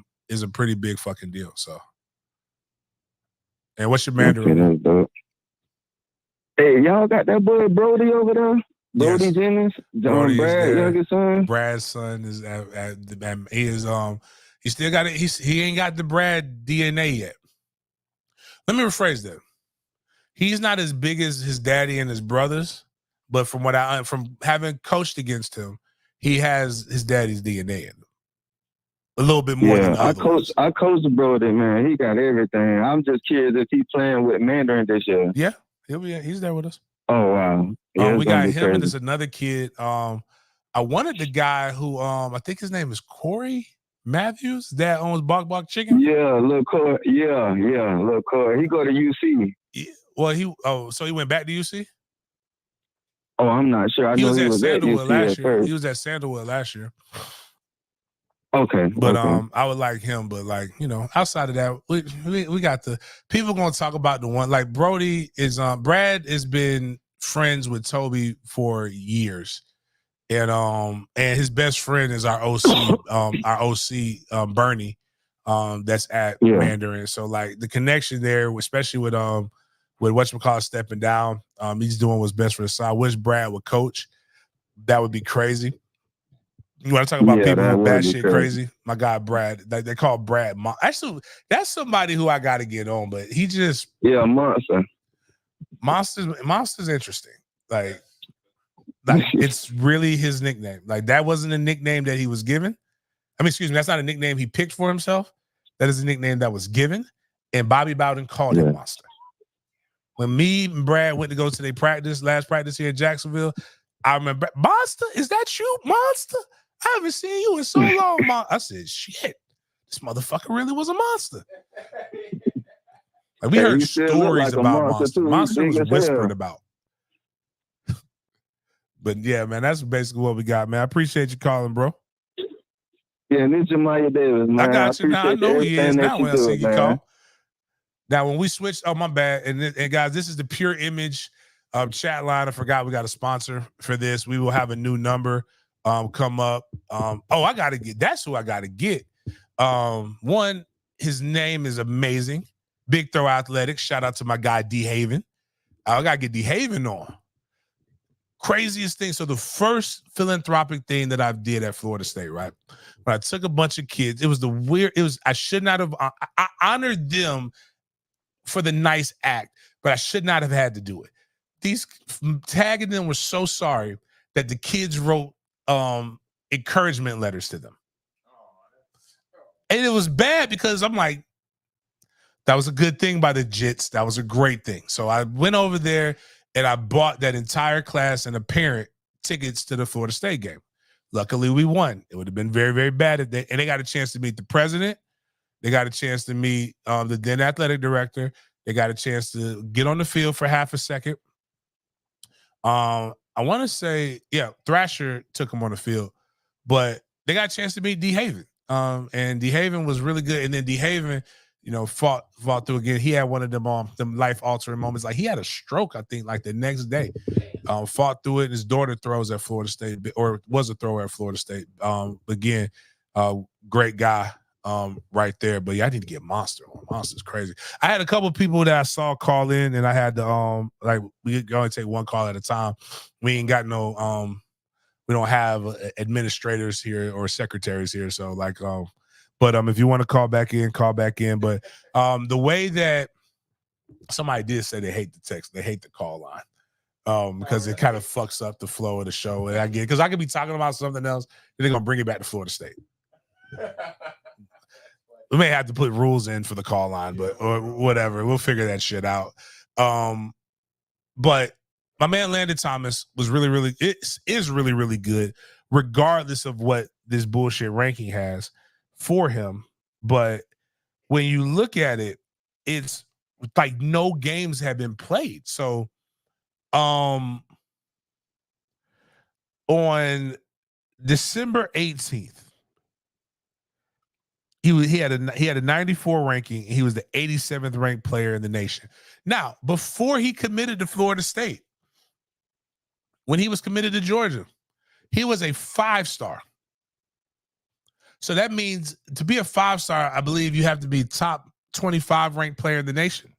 pretty big fucking deal. So, and what's your Mandarin? Okay, hey, y'all got that boy Brody over there? Brody Jennings, Brody Brad's youngest son. Brad's son is he still got it. He ain't got the Brad DNA yet. Let me rephrase that. He's not as big as his daddy and his brothers, but from having coached against him, he has his daddy's DNA in him. A little bit more than others. I coached Brody, man. He got everything. I'm just curious if he's playing with Mandarin this year. Yeah, he's there with us. Oh wow. Yeah, we got him and there's another kid. I wanted the guy who I think his name is Corey Matthews that owns Bok Chicken. Yeah, little Corey. Yeah, little Corey. He go to UC. Yeah, well, so he went back to UC? Oh, I'm not sure. I know he was at Sandalwood last year. First. He was at Sandalwood last year. Okay. But I would like him, but like, outside of that, we got the people gonna talk about the one like Brody is Brad has been friends with Toby for years. And his best friend is our OC, Bernie, that's at Mandarin. So like the connection there, especially with whatchamacallit stepping down, he's doing what's best for the side. I wish Brad would coach. That would be crazy. You want to talk about people who bad shit crazy? My guy Brad, they call Brad. Actually, that's somebody who I got to get on, but he just Monster's interesting. Like it's really his nickname. Like that wasn't a nickname that he was given. I mean, excuse me, that's not a nickname he picked for himself. That is a nickname that was given, and Bobby Bowden called him Monster. When me and Brad went to go to their last practice here in Jacksonville, I remember, Monster, is that you, Monster? I haven't seen you in so long, I said, shit, this motherfucker really was a monster. Like we heard stories about Monster. Monster was whispered about. But yeah, man, that's basically what we got, man. I appreciate you calling, bro. Yeah, this is Jemiah Davis, man. I got you now. I know he is now when I see you call. Now, when we switched, oh, my bad. And guys, this is the Pure Image chat line. I forgot we got a sponsor for this. We will have a new number come up. That's who I got to get. One, his name is amazing. Big Throw Athletics. Shout out to my guy, D Haven. I got to get D Haven on. Craziest thing. So the first philanthropic thing that I did at Florida State, right? When I took a bunch of kids, I should not have, I honored them for the nice act, but I should not have had to do it. These tagging them were so sorry that the kids wrote encouragement letters to them. And it was bad because I'm like, that was a good thing by the Jits. That was a great thing. So I went over there and I bought that entire class and a parent tickets to the Florida State game. Luckily, we won. It would have been very, very bad if they got a chance to meet the president. They got a chance to meet the then athletic director. They got a chance to get on the field for half a second. I want to say, Thrasher took him on the field, but they got a chance to meet D Haven. And D Haven was really good. And then D Haven, fought through again. He had one of them life altering moments. Like he had a stroke, I think, like the next day. Fought through it. His daughter throws at Florida State, or was a thrower at Florida State. Again, great guy right there. But yeah, I need to get Monster on. Monster's crazy. I had a couple of people that I saw call in, and I had to we can only take one call at a time. We ain't got no we don't have administrators here or secretaries here, so but if you want to call back in, call back in. But the way that somebody did say they hate the text, they hate the call line because it kind of fucks up the flow of the show. And I get because I could be talking about something else, and they're gonna bring it back to Florida State. We may have to put rules in for the call line, or whatever. We'll figure that shit out. But my man Landon Thomas was is really, really good, regardless of what this bullshit ranking has for him. But when you look at it, it's like no games have been played. So on December 18th, he had a 94 ranking. He was the 87th ranked player in the nation. Now, before he committed to Florida State, when he was committed to Georgia, he was a 5-star. So that means to be a 5-star, I believe you have to be top 25 ranked player in the nation.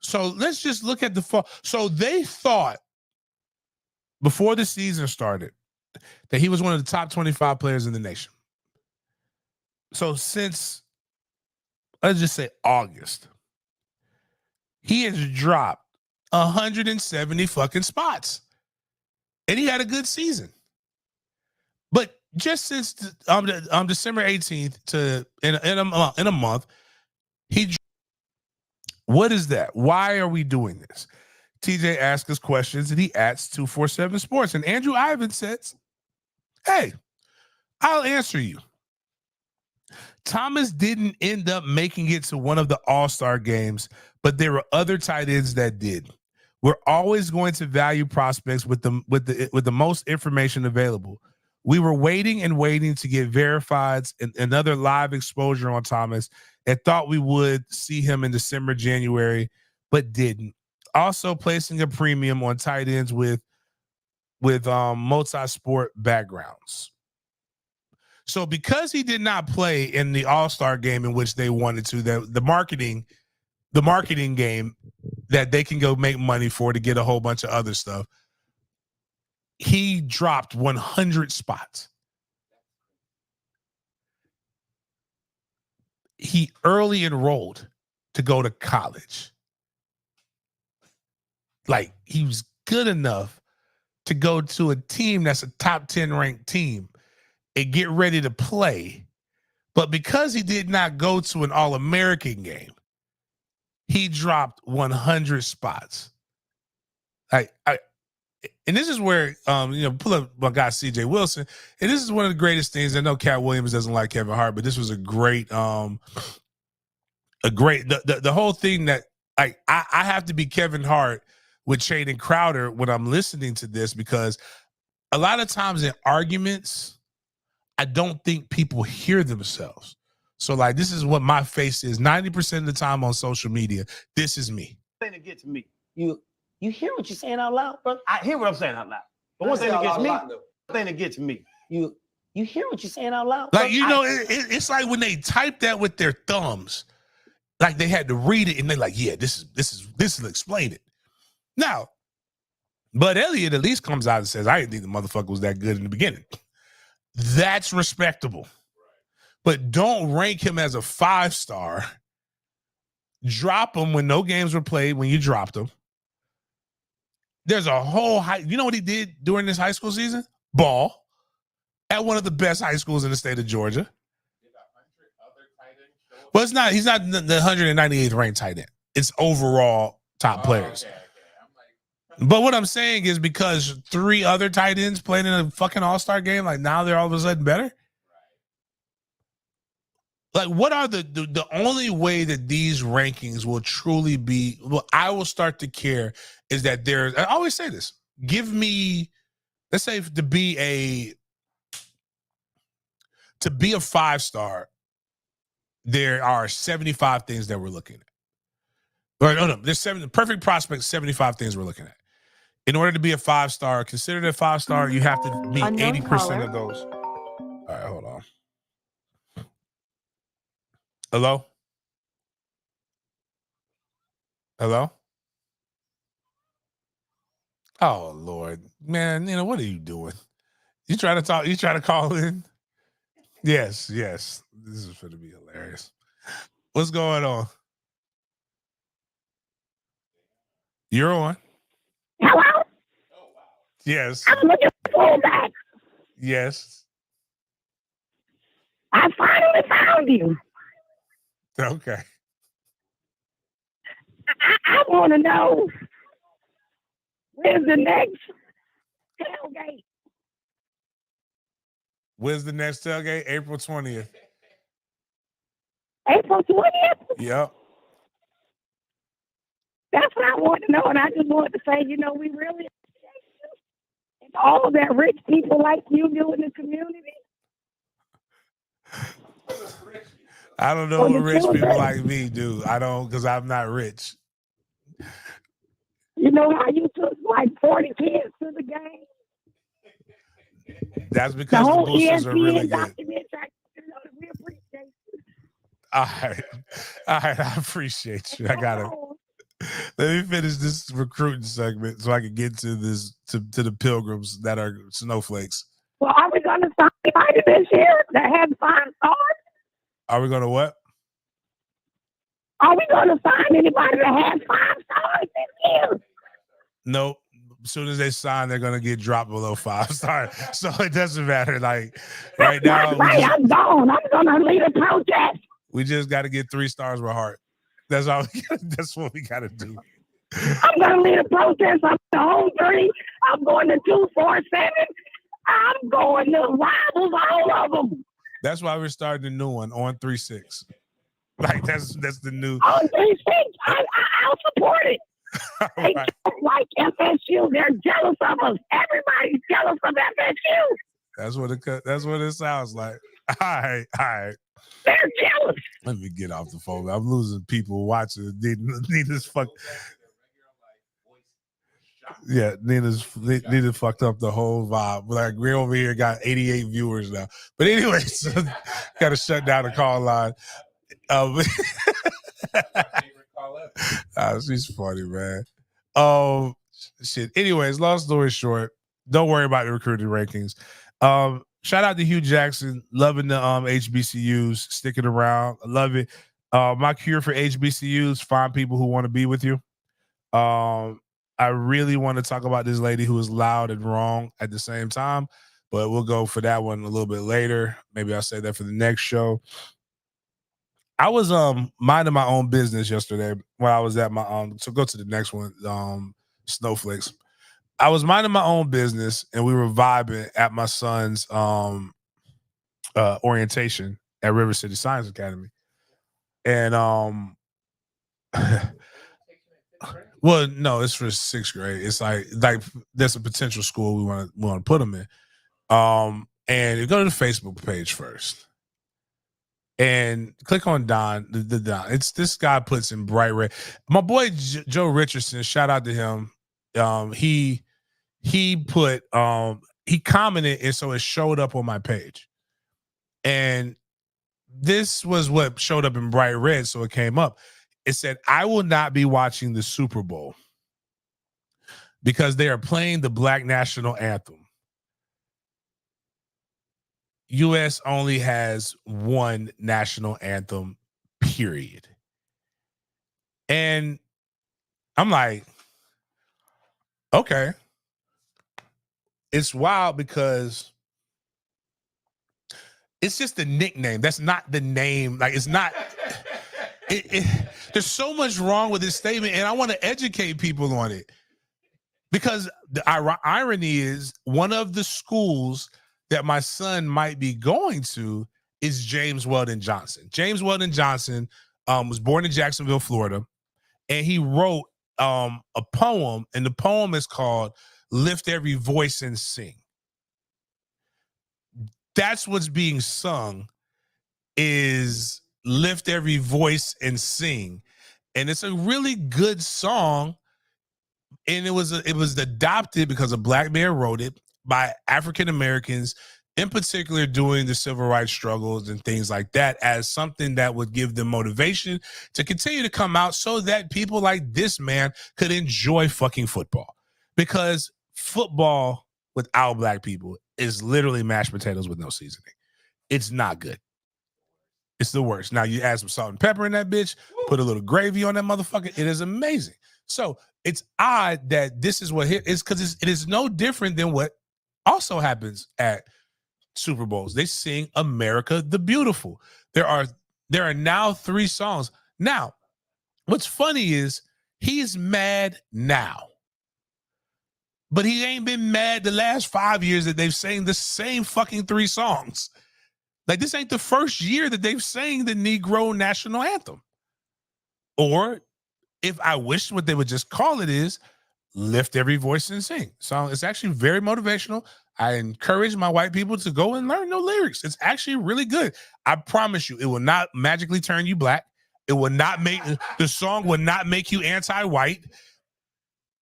So let's just look at the fall. So they thought before the season started that he was one of the top 25 players in the nation. So since, let's just say August, he has dropped 170 fucking spots. And he had a good season. But just since December 18th to in a month, what is that? Why are we doing this? TJ asks us questions and he asks 247 Sports. And Andrew Ivan says, hey, I'll answer you. Thomas didn't end up making it to one of the All-Star games, but there were other tight ends that did. We're always going to value prospects with the most information available. We were waiting and waiting to get verified and another live exposure on Thomas and thought we would see him in December, January, but didn't. Also placing a premium on tight ends with multi-sport backgrounds. So because he did not play in the All-Star game in which they wanted to, the marketing game that they can go make money for to get a whole bunch of other stuff, he dropped 100 spots. He early enrolled to go to college. Like, he was good enough to go to a team that's a top 10 ranked team and get ready to play. But because he did not go to an All-American game, he dropped 100 spots. And this is where, pull up my guy CJ Wilson, and this is one of the greatest things. I know Cat Williams doesn't like Kevin Hart, but this was the whole thing that I have to be Kevin Hart with Shaden Crowder when I'm listening to this, because a lot of times in arguments, I don't think people hear themselves. So like, this is what my face is 90% of the time on social media. This is me. Thing that gets me, you hear what you're saying out loud, brother? I hear what I'm saying out loud. But one thing that gets me, thing that gets me, you hear what you're saying out loud? Like, it's like when they type that with their thumbs, like they had to read it and they're like, yeah, this will explain it. Now, Bud Elliott at least comes out and says, I didn't think the motherfucker was that good in the beginning. That's respectable. But don't rank him as a 5-star. Drop him when no games were played, when you dropped him. There's a whole you know what he did during this high school season? Ball at one of the best high schools in the state of Georgia. Well, he's not the 198th ranked tight end. It's overall top players. Okay. But what I'm saying is, because 3 other tight ends played in a fucking All-Star game, like now they're all of a sudden better. Like, what are the only way that these rankings will truly be, well, I will start to care, is that I always say this, give me, let's say to be a 5-star, there are 75 things that we're looking at. Or no, there's perfect prospects, 75 things we're looking at. In order to be a 5-star, considered a 5-star, you have to meet 80% of those. All right, hold on. Hello? Hello? Oh, Lord. Man, what are you doing? You trying to talk? You trying to call in? Yes. This is going to be hilarious. What's going on? You're on. Hello? Yes. I'm looking for back. Yes. I finally found you. Okay. I want to know, where's the next tailgate? When's the next tailgate? April 20th. April 20th? Yep. That's what I want to know. And I just wanted to say, we really appreciate you and all that rich people like you do in the community. I don't know what rich people like me do. I don't, because I'm not rich. You know how you took like 40 kids to the game? That's because the boosters are really good. We appreciate you. All right. I appreciate you. Let me finish this recruiting segment so I can get to this to the pilgrims that are snowflakes. Well, are we going to sign anybody this year that has 5 stars? Are we going to what? Are we going to sign anybody that has 5 stars this year? Nope. As soon as they sign, they're going to get dropped below 5 stars. So it doesn't matter. Like right now, I'm gone. I'm going to lead a protest. We just got to get 3 stars with heart. That's all. That's what we got to do. I'm going to lead a protest. I'm to home 3. I'm going to 247. I'm going to rivals, all of them. That's why we're starting a new one on 3-6. Like that's the new. On 3-6, I'll support it. They right. don't like FSU. They're jealous of us. Everybody's jealous of FSU. That's what it sounds like. All right. They're jealous. Let me get off the phone. I'm losing people watching. Nina's fuck. Yeah, Nina fucked up the whole vibe. Like we're over here got 88 viewers now. But anyways, got to shut down the call line. She's funny, man. Shit. Anyways, long story short, don't worry about the recruiting rankings. Shout out to Hugh Jackson, loving the HBCUs, sticking around. I love it. My cure for HBCUs: find people who want to be with you. I really want to talk about this lady who is loud and wrong at the same time, but we'll go for that one a little bit later. Maybe I'll say that for the next show. I was minding my own business yesterday when I was at my so go to the next one, snowflakes. I was minding my own business and we were vibing at my son's orientation at River City Science Academy. And well, no, it's for 6th grade. It's like there's a potential school we want to put them in. And you go to the Facebook page first. And click on Don. The Don. It's this guy puts in bright red. My boy Joe Richardson. Shout out to him. He put he commented, and so it showed up on my page. And this was what showed up in bright red, so it came up. It said, "I will not be watching the Super Bowl because they are playing the Black National Anthem. U.S. only has one national anthem, period." And I'm like, okay. It's wild because it's just a nickname. That's not the name. Like, it's not. There's so much wrong with this statement, and I want to educate people on it. Because the irony is one of the schools that my son might be going to is James Weldon Johnson. James Weldon Johnson was born in Jacksonville, Florida, and he wrote a poem, and the poem is called "Lift Every Voice and Sing." That's what's being sung, is "Lift Every Voice and Sing." And it's a really good song. And it was adopted because a Black man wrote it by African Americans, in particular during the civil rights struggles and things like that, as something that would give them motivation to continue to come out so that people like this man could enjoy fucking football. Because football without Black people is literally mashed potatoes with no seasoning. It's not good. It's the worst. Now you add some salt and pepper in that bitch, put a little gravy on that motherfucker. It is amazing. So it's odd that this is what it is, because it is no different than what also happens at Super Bowls. They sing "America the Beautiful." There are now 3 songs. Now, what's funny is he's mad now, but he ain't been mad the last 5 years that they've sang the same fucking 3 songs. Like, this ain't the first year that they've sang the Negro National Anthem. Or if I wish what they would just call it is lift every voice and sing. So it's actually very motivational. I encourage my white people to go and learn the lyrics. It's actually really good. I promise you, it will not magically turn you black. It will not make the song will not make you anti-white.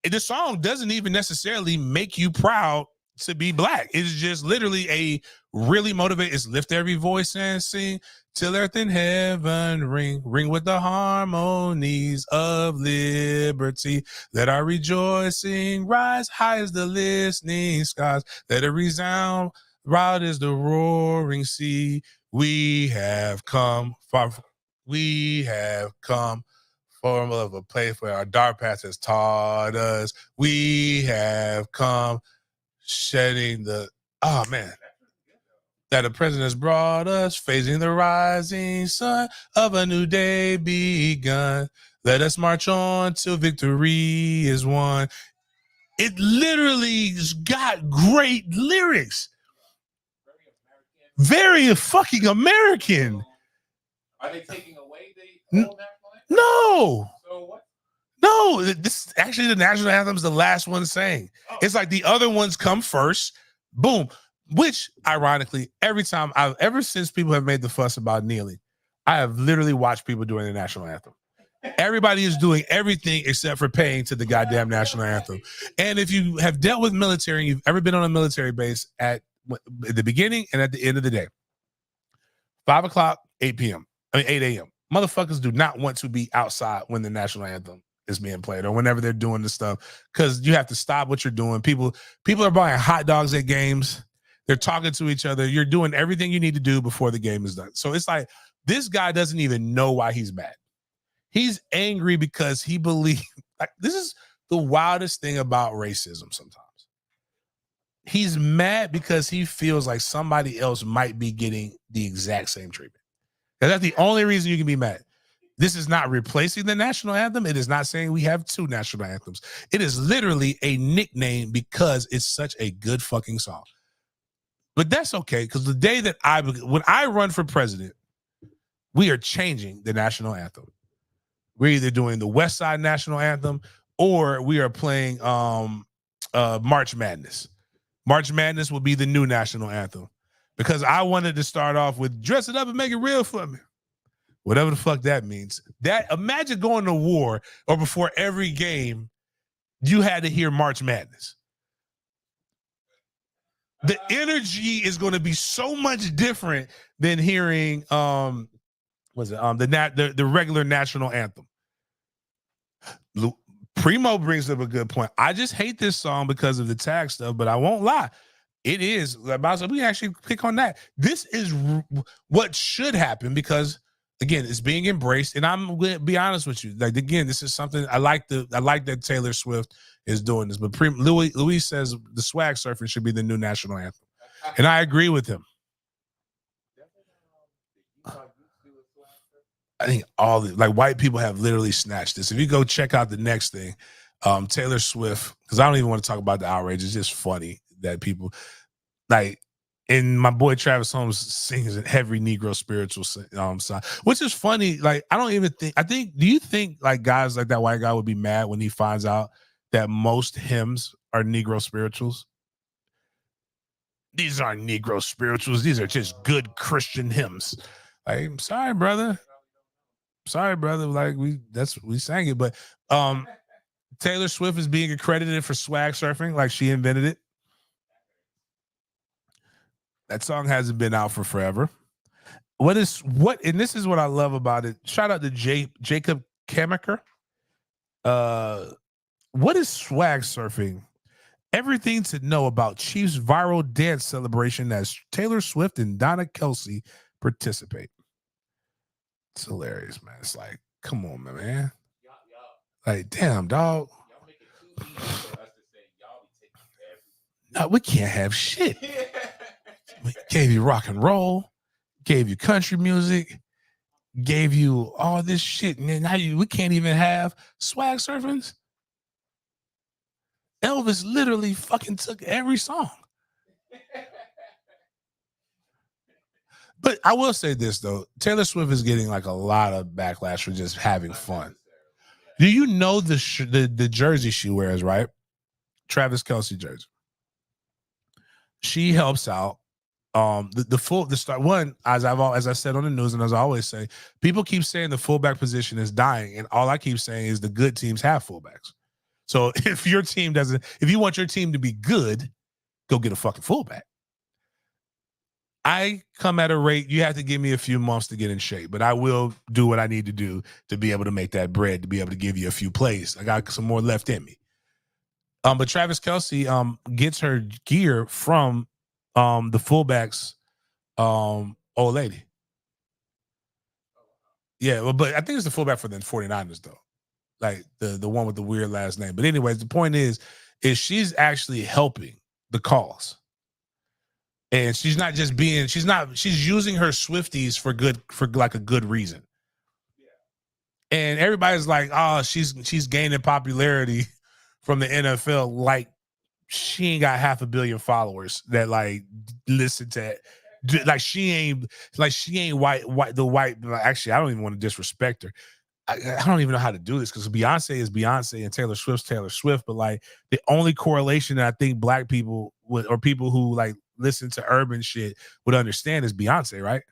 The song doesn't even necessarily make you proud to be black. It's just literally a really motivate. It's lift every voice and sing till earth and heaven ring with the harmonies of liberty. Let our rejoicing rise high as the listening skies. Let it resound loud as the roaring sea. We have come far. We have come from a place where our dark past has taught us. We have come shedding the that the president has brought us, facing the rising sun of a new day begun. Let us march on till victory is won. It literally's got great lyrics. Very fucking American. Are they taking away the old national anthem? No. So what? No, this actually the national anthem's the last one sang. Oh. It's like the other ones come first. Boom. Which, ironically, ever since people have made the fuss about kneeling, I have literally watched people doing the national anthem. Everybody is doing everything except for paying to the goddamn national anthem. And if you have dealt with military and you've ever been on a military base at the beginning and at the end of the day, 5 o'clock, 8 p.m., 8 a.m., motherfuckers do not want to be outside when the national anthem is being played or whenever they're doing this stuff, because you have to stop what you're doing. People are buying hot dogs at games. They're talking to each other. You're doing everything you need to do before the game is done. So it's like this guy doesn't even know why he's mad. He's angry because he believes, like, this is the wildest thing about racism sometimes. He's mad because he feels like somebody else might be getting the exact same treatment. And that's the only reason you can be mad. This is not replacing the national anthem. It is not saying we have two national anthems. It is literally a nickname because it's such a good fucking song. But that's okay, because the day that when I run for president, we are changing the national anthem. We're either doing the West Side national anthem or we are playing March Madness. March Madness will be the new national anthem, because I wanted to start off with dress it up and make it real for me. Whatever the fuck that means. That, imagine going to war or before every game, you had to hear March Madness. The energy is going to be so much different than hearing the regular national anthem. Primo brings up a good point. I just hate this song because of the tag stuff, but I won't lie. It is, we can actually pick on that. This is what should happen because, again, it's being embraced. And I'm going to be honest with you. Like, again, this is something I like that Taylor Swift is doing this. But Luis says the swag surfing should be the new national anthem. And I agree with him. I think white people have literally snatched this. If you go check out the next thing, Taylor Swift, because I don't even want to talk about the outrage. It's just funny that people and my boy Travis Holmes sings a heavy Negro spiritual song, which is funny. Like, do you think like guys like that white guy would be mad when he finds out that most hymns are Negro spirituals? These aren't Negro spirituals. These are just good Christian hymns. Like, I'm sorry, brother. Like, we sang it, but Taylor Swift is being accredited for swag surfing, like she invented it. That song hasn't been out for forever. And this is what I love about it. Shout out to Jacob Kemaker. What is swag surfing? Everything to know about Chiefs viral dance celebration as Taylor Swift and Donna Kelsey participate. It's hilarious, man. It's like, come on, man. Like, damn, dog. No, we can't have shit. We gave you rock and roll, gave you country music, gave you all this shit, and then now we can't even have swag surfings. Elvis literally fucking took every song. But I will say this, though. Taylor Swift is getting like a lot of backlash for just having fun. Do you know the jersey she wears, right? Travis Kelce jersey. She helps out. The start one, as I said on the news, and as I always say, people keep saying the fullback position is dying, and all I keep saying is the good teams have fullbacks. So if you want your team to be good, go get a fucking fullback. I come at a rate, you have to give me a few months to get in shape, but I will do what I need to do to be able to make that bread, to be able to give you a few plays. I got some more left in me. But Travis Kelce gets her gear from the fullback's old lady. Yeah, well, but I think it's the fullback for the 49ers, though. Like the one with the weird last name. But anyways, the point is she's actually helping the cause. And she's not just she's using her Swifties for like a good reason. And everybody's like, oh, she's gaining popularity from the NFL. Like, she ain't got 500 million followers that like listen to it. Like she ain't white. Actually, I don't even want to disrespect her. I don't even know how to do this because Beyonce is Beyonce and Taylor Swift's Taylor Swift. But like the only correlation that I think black people would, or people who like listen to urban shit would understand is Beyonce, right?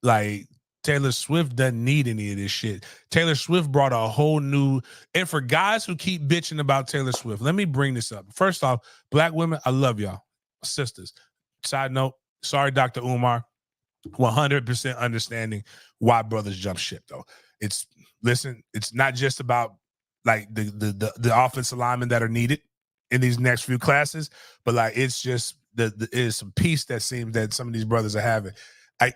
Like Taylor Swift doesn't need any of this shit. Taylor Swift brought a whole new, and for guys who keep bitching about Taylor Swift, let me bring this up. First off, black women, I love y'all, sisters. Side note, sorry, Dr. Umar. 100% understanding why brothers jump ship though. It's not just about like the offensive linemen that are needed in these next few classes, but like it's just it is some peace that seems that some of these brothers are having.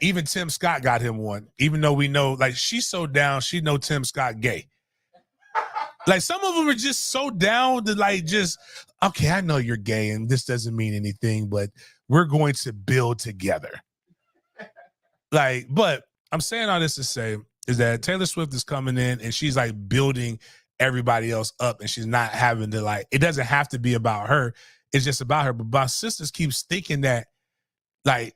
Even Tim Scott got him one, even though we know like she's so down, she know Tim Scott gay. Like some of them are just so down to like just, okay, I know you're gay and this doesn't mean anything, but we're going to build together. Like, but I'm saying all this to say is that Taylor Swift is coming in and she's like building everybody else up, and she's not having to like, it doesn't have to be about her. It's just about her. But my sisters keeps thinking that like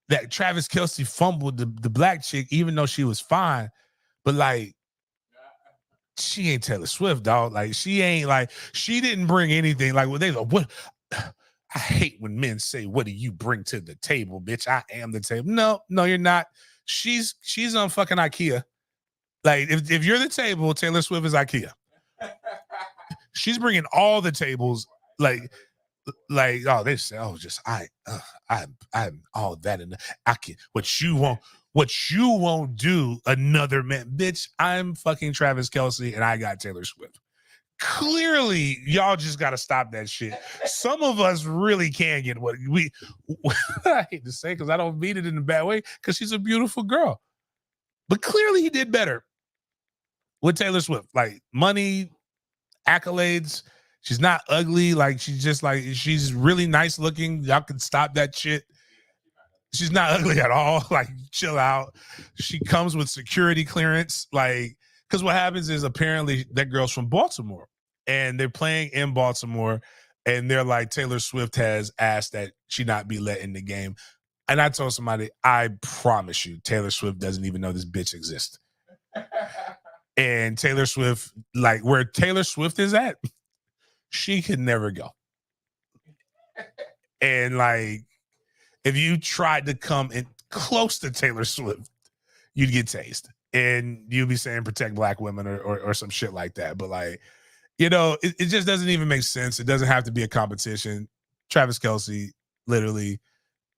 that Travis Kelce fumbled the black chick, even though she was fine. But like, she ain't Taylor Swift, dog. Like she ain't like, she didn't bring anything. Like what they like, what? I hate when men say, what do you bring to the table, bitch? I am the table. No, you're not. She's on fucking IKEA. Like, if you're the table, Taylor Swift is IKEA. She's bringing all the tables, like oh, they say, oh, just I'm all that and I can what you won't do another man, bitch. I'm fucking Travis Kelce and I got Taylor Swift. Clearly, y'all just got to stop that shit. Some of us really can get what we, I hate to say because I don't mean it in a bad way because she's a beautiful girl. But clearly he did better with Taylor Swift. Like money, accolades. She's not ugly. Like she's just like, she's really nice looking. Y'all can stop that shit. She's not ugly at all. Like chill out. She comes with security clearance. Like, because what happens is apparently that girl's from Baltimore and they're playing in Baltimore and they're like, Taylor Swift has asked that she not be let in the game. And I told somebody, I promise you, Taylor Swift doesn't even know this bitch exists. And Taylor Swift, like where Taylor Swift is at, she could never go. And like, if you tried to come in close to Taylor Swift, you'd get tased. And you'll be saying protect black women or some shit like that. But like, you know, it just doesn't even make sense. It doesn't have to be a competition. Travis Kelce, literally,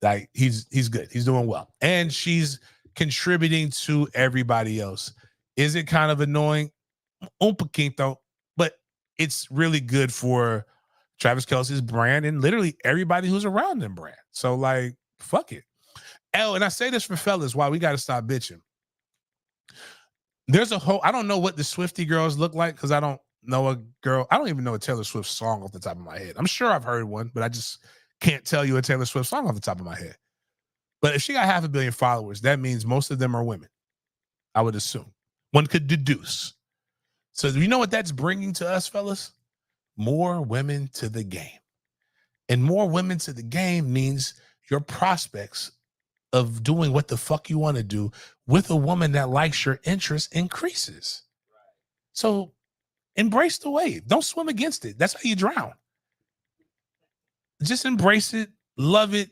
like he's good. He's doing well. And she's contributing to everybody else. Is it kind of annoying? Un poquito, but it's really good for Travis Kelce's brand and literally everybody who's around them brand. So like, fuck it. Oh, and I say this for fellas, why we got to stop bitching. There's a whole, I don't know what the Swiftie girls look like because I don't know a girl. I don't even know a Taylor Swift song off the top of my head. I'm sure I've heard one, but I just can't tell you a Taylor Swift song off the top of my head. But if she got 500 million followers, that means most of them are women. I would assume. One could deduce. So you know what that's bringing to us, fellas? More women to the game. And more women to the game means your prospects of doing what the fuck you want to do with a woman that likes your interest increases. So embrace the wave. Don't swim against it. That's how you drown. Just embrace it. Love it.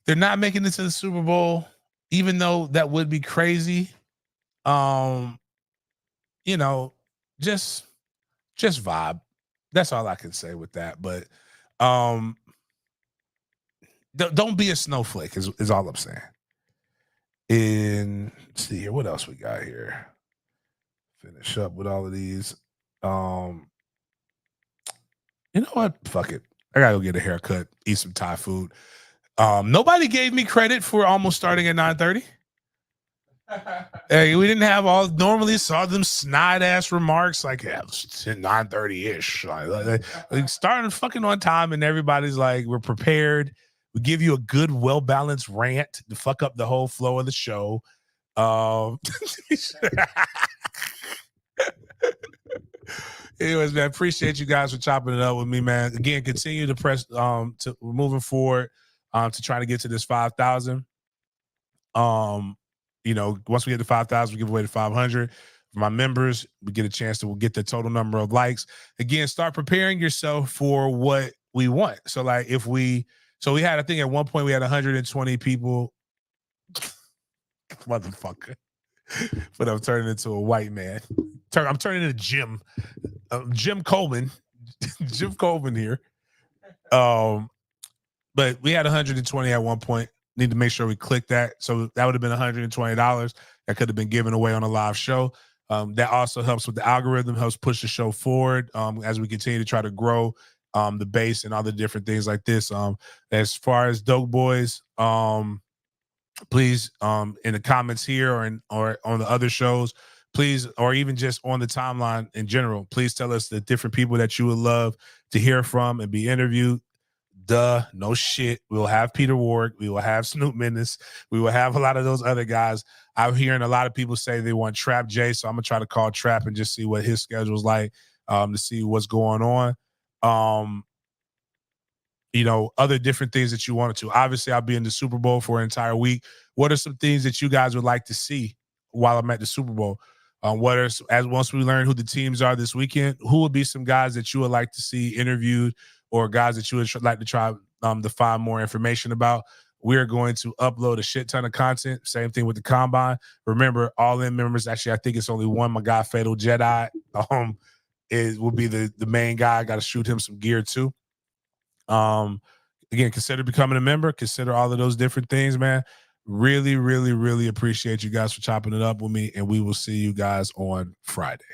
They're not making it to the Super Bowl, even though that would be crazy. You know, just vibe. That's all I can say with that. But don't be a snowflake is all I'm saying. And let's see here, what else we got here? Finish up with all of these. You know what? Fuck it. I gotta go get a haircut, eat some Thai food. Nobody gave me credit for almost starting at 9:30. Hey, we didn't have all normally saw them snide ass remarks like, yeah, it's 9:30-ish. Like starting fucking on time, and everybody's like, we're prepared. We give you a good, well-balanced rant to fuck up the whole flow of the show. Anyways, man, appreciate you guys for chopping it up with me, man. Again, continue to press to moving forward to try to get to this 5,000. You know, once we get to 5,000, we give away the 500. For my members, we get a chance to get the total number of likes. Again, start preparing yourself for what we want. So, like, we had, I think at one point we had 120 people. Motherfucker. But I'm turning into a white man. I'm turning into Jim. Jim Coleman. Jim Coleman here. But we had 120 at one point. Need to make sure we click that. So that would have been $120 that could have been given away on a live show. That also helps with the algorithm, helps push the show forward as we continue to try to grow the base and other different things like this. As far as Dope Boys, please in the comments here or on the other shows, please, or even just on the timeline in general, please tell us the different people that you would love to hear from and be interviewed. No shit. We'll have Peter Ward. We will have Snoop Menace. We will have a lot of those other guys. I'm hearing a lot of people say they want Trap J, so I'm gonna try to call Trap and just see what his schedule's like, to see what's going on. You know, other different things that you wanted to. Obviously, I'll be in the Super Bowl for an entire week. What are some things that you guys would like to see while I'm at the Super Bowl? Once we learn who the teams are this weekend, who would be some guys that you would like to see interviewed, or guys that you would like to try to find more information about? We're going to upload a shit ton of content. Same thing with the Combine. Remember, all in members, actually, I think it's only one. My guy, Fatal Jedi, will be the main guy. I got to shoot him some gear too. Again, consider becoming a member. Consider all of those different things, man. Really, really, really appreciate you guys for chopping it up with me, and we will see you guys on Friday.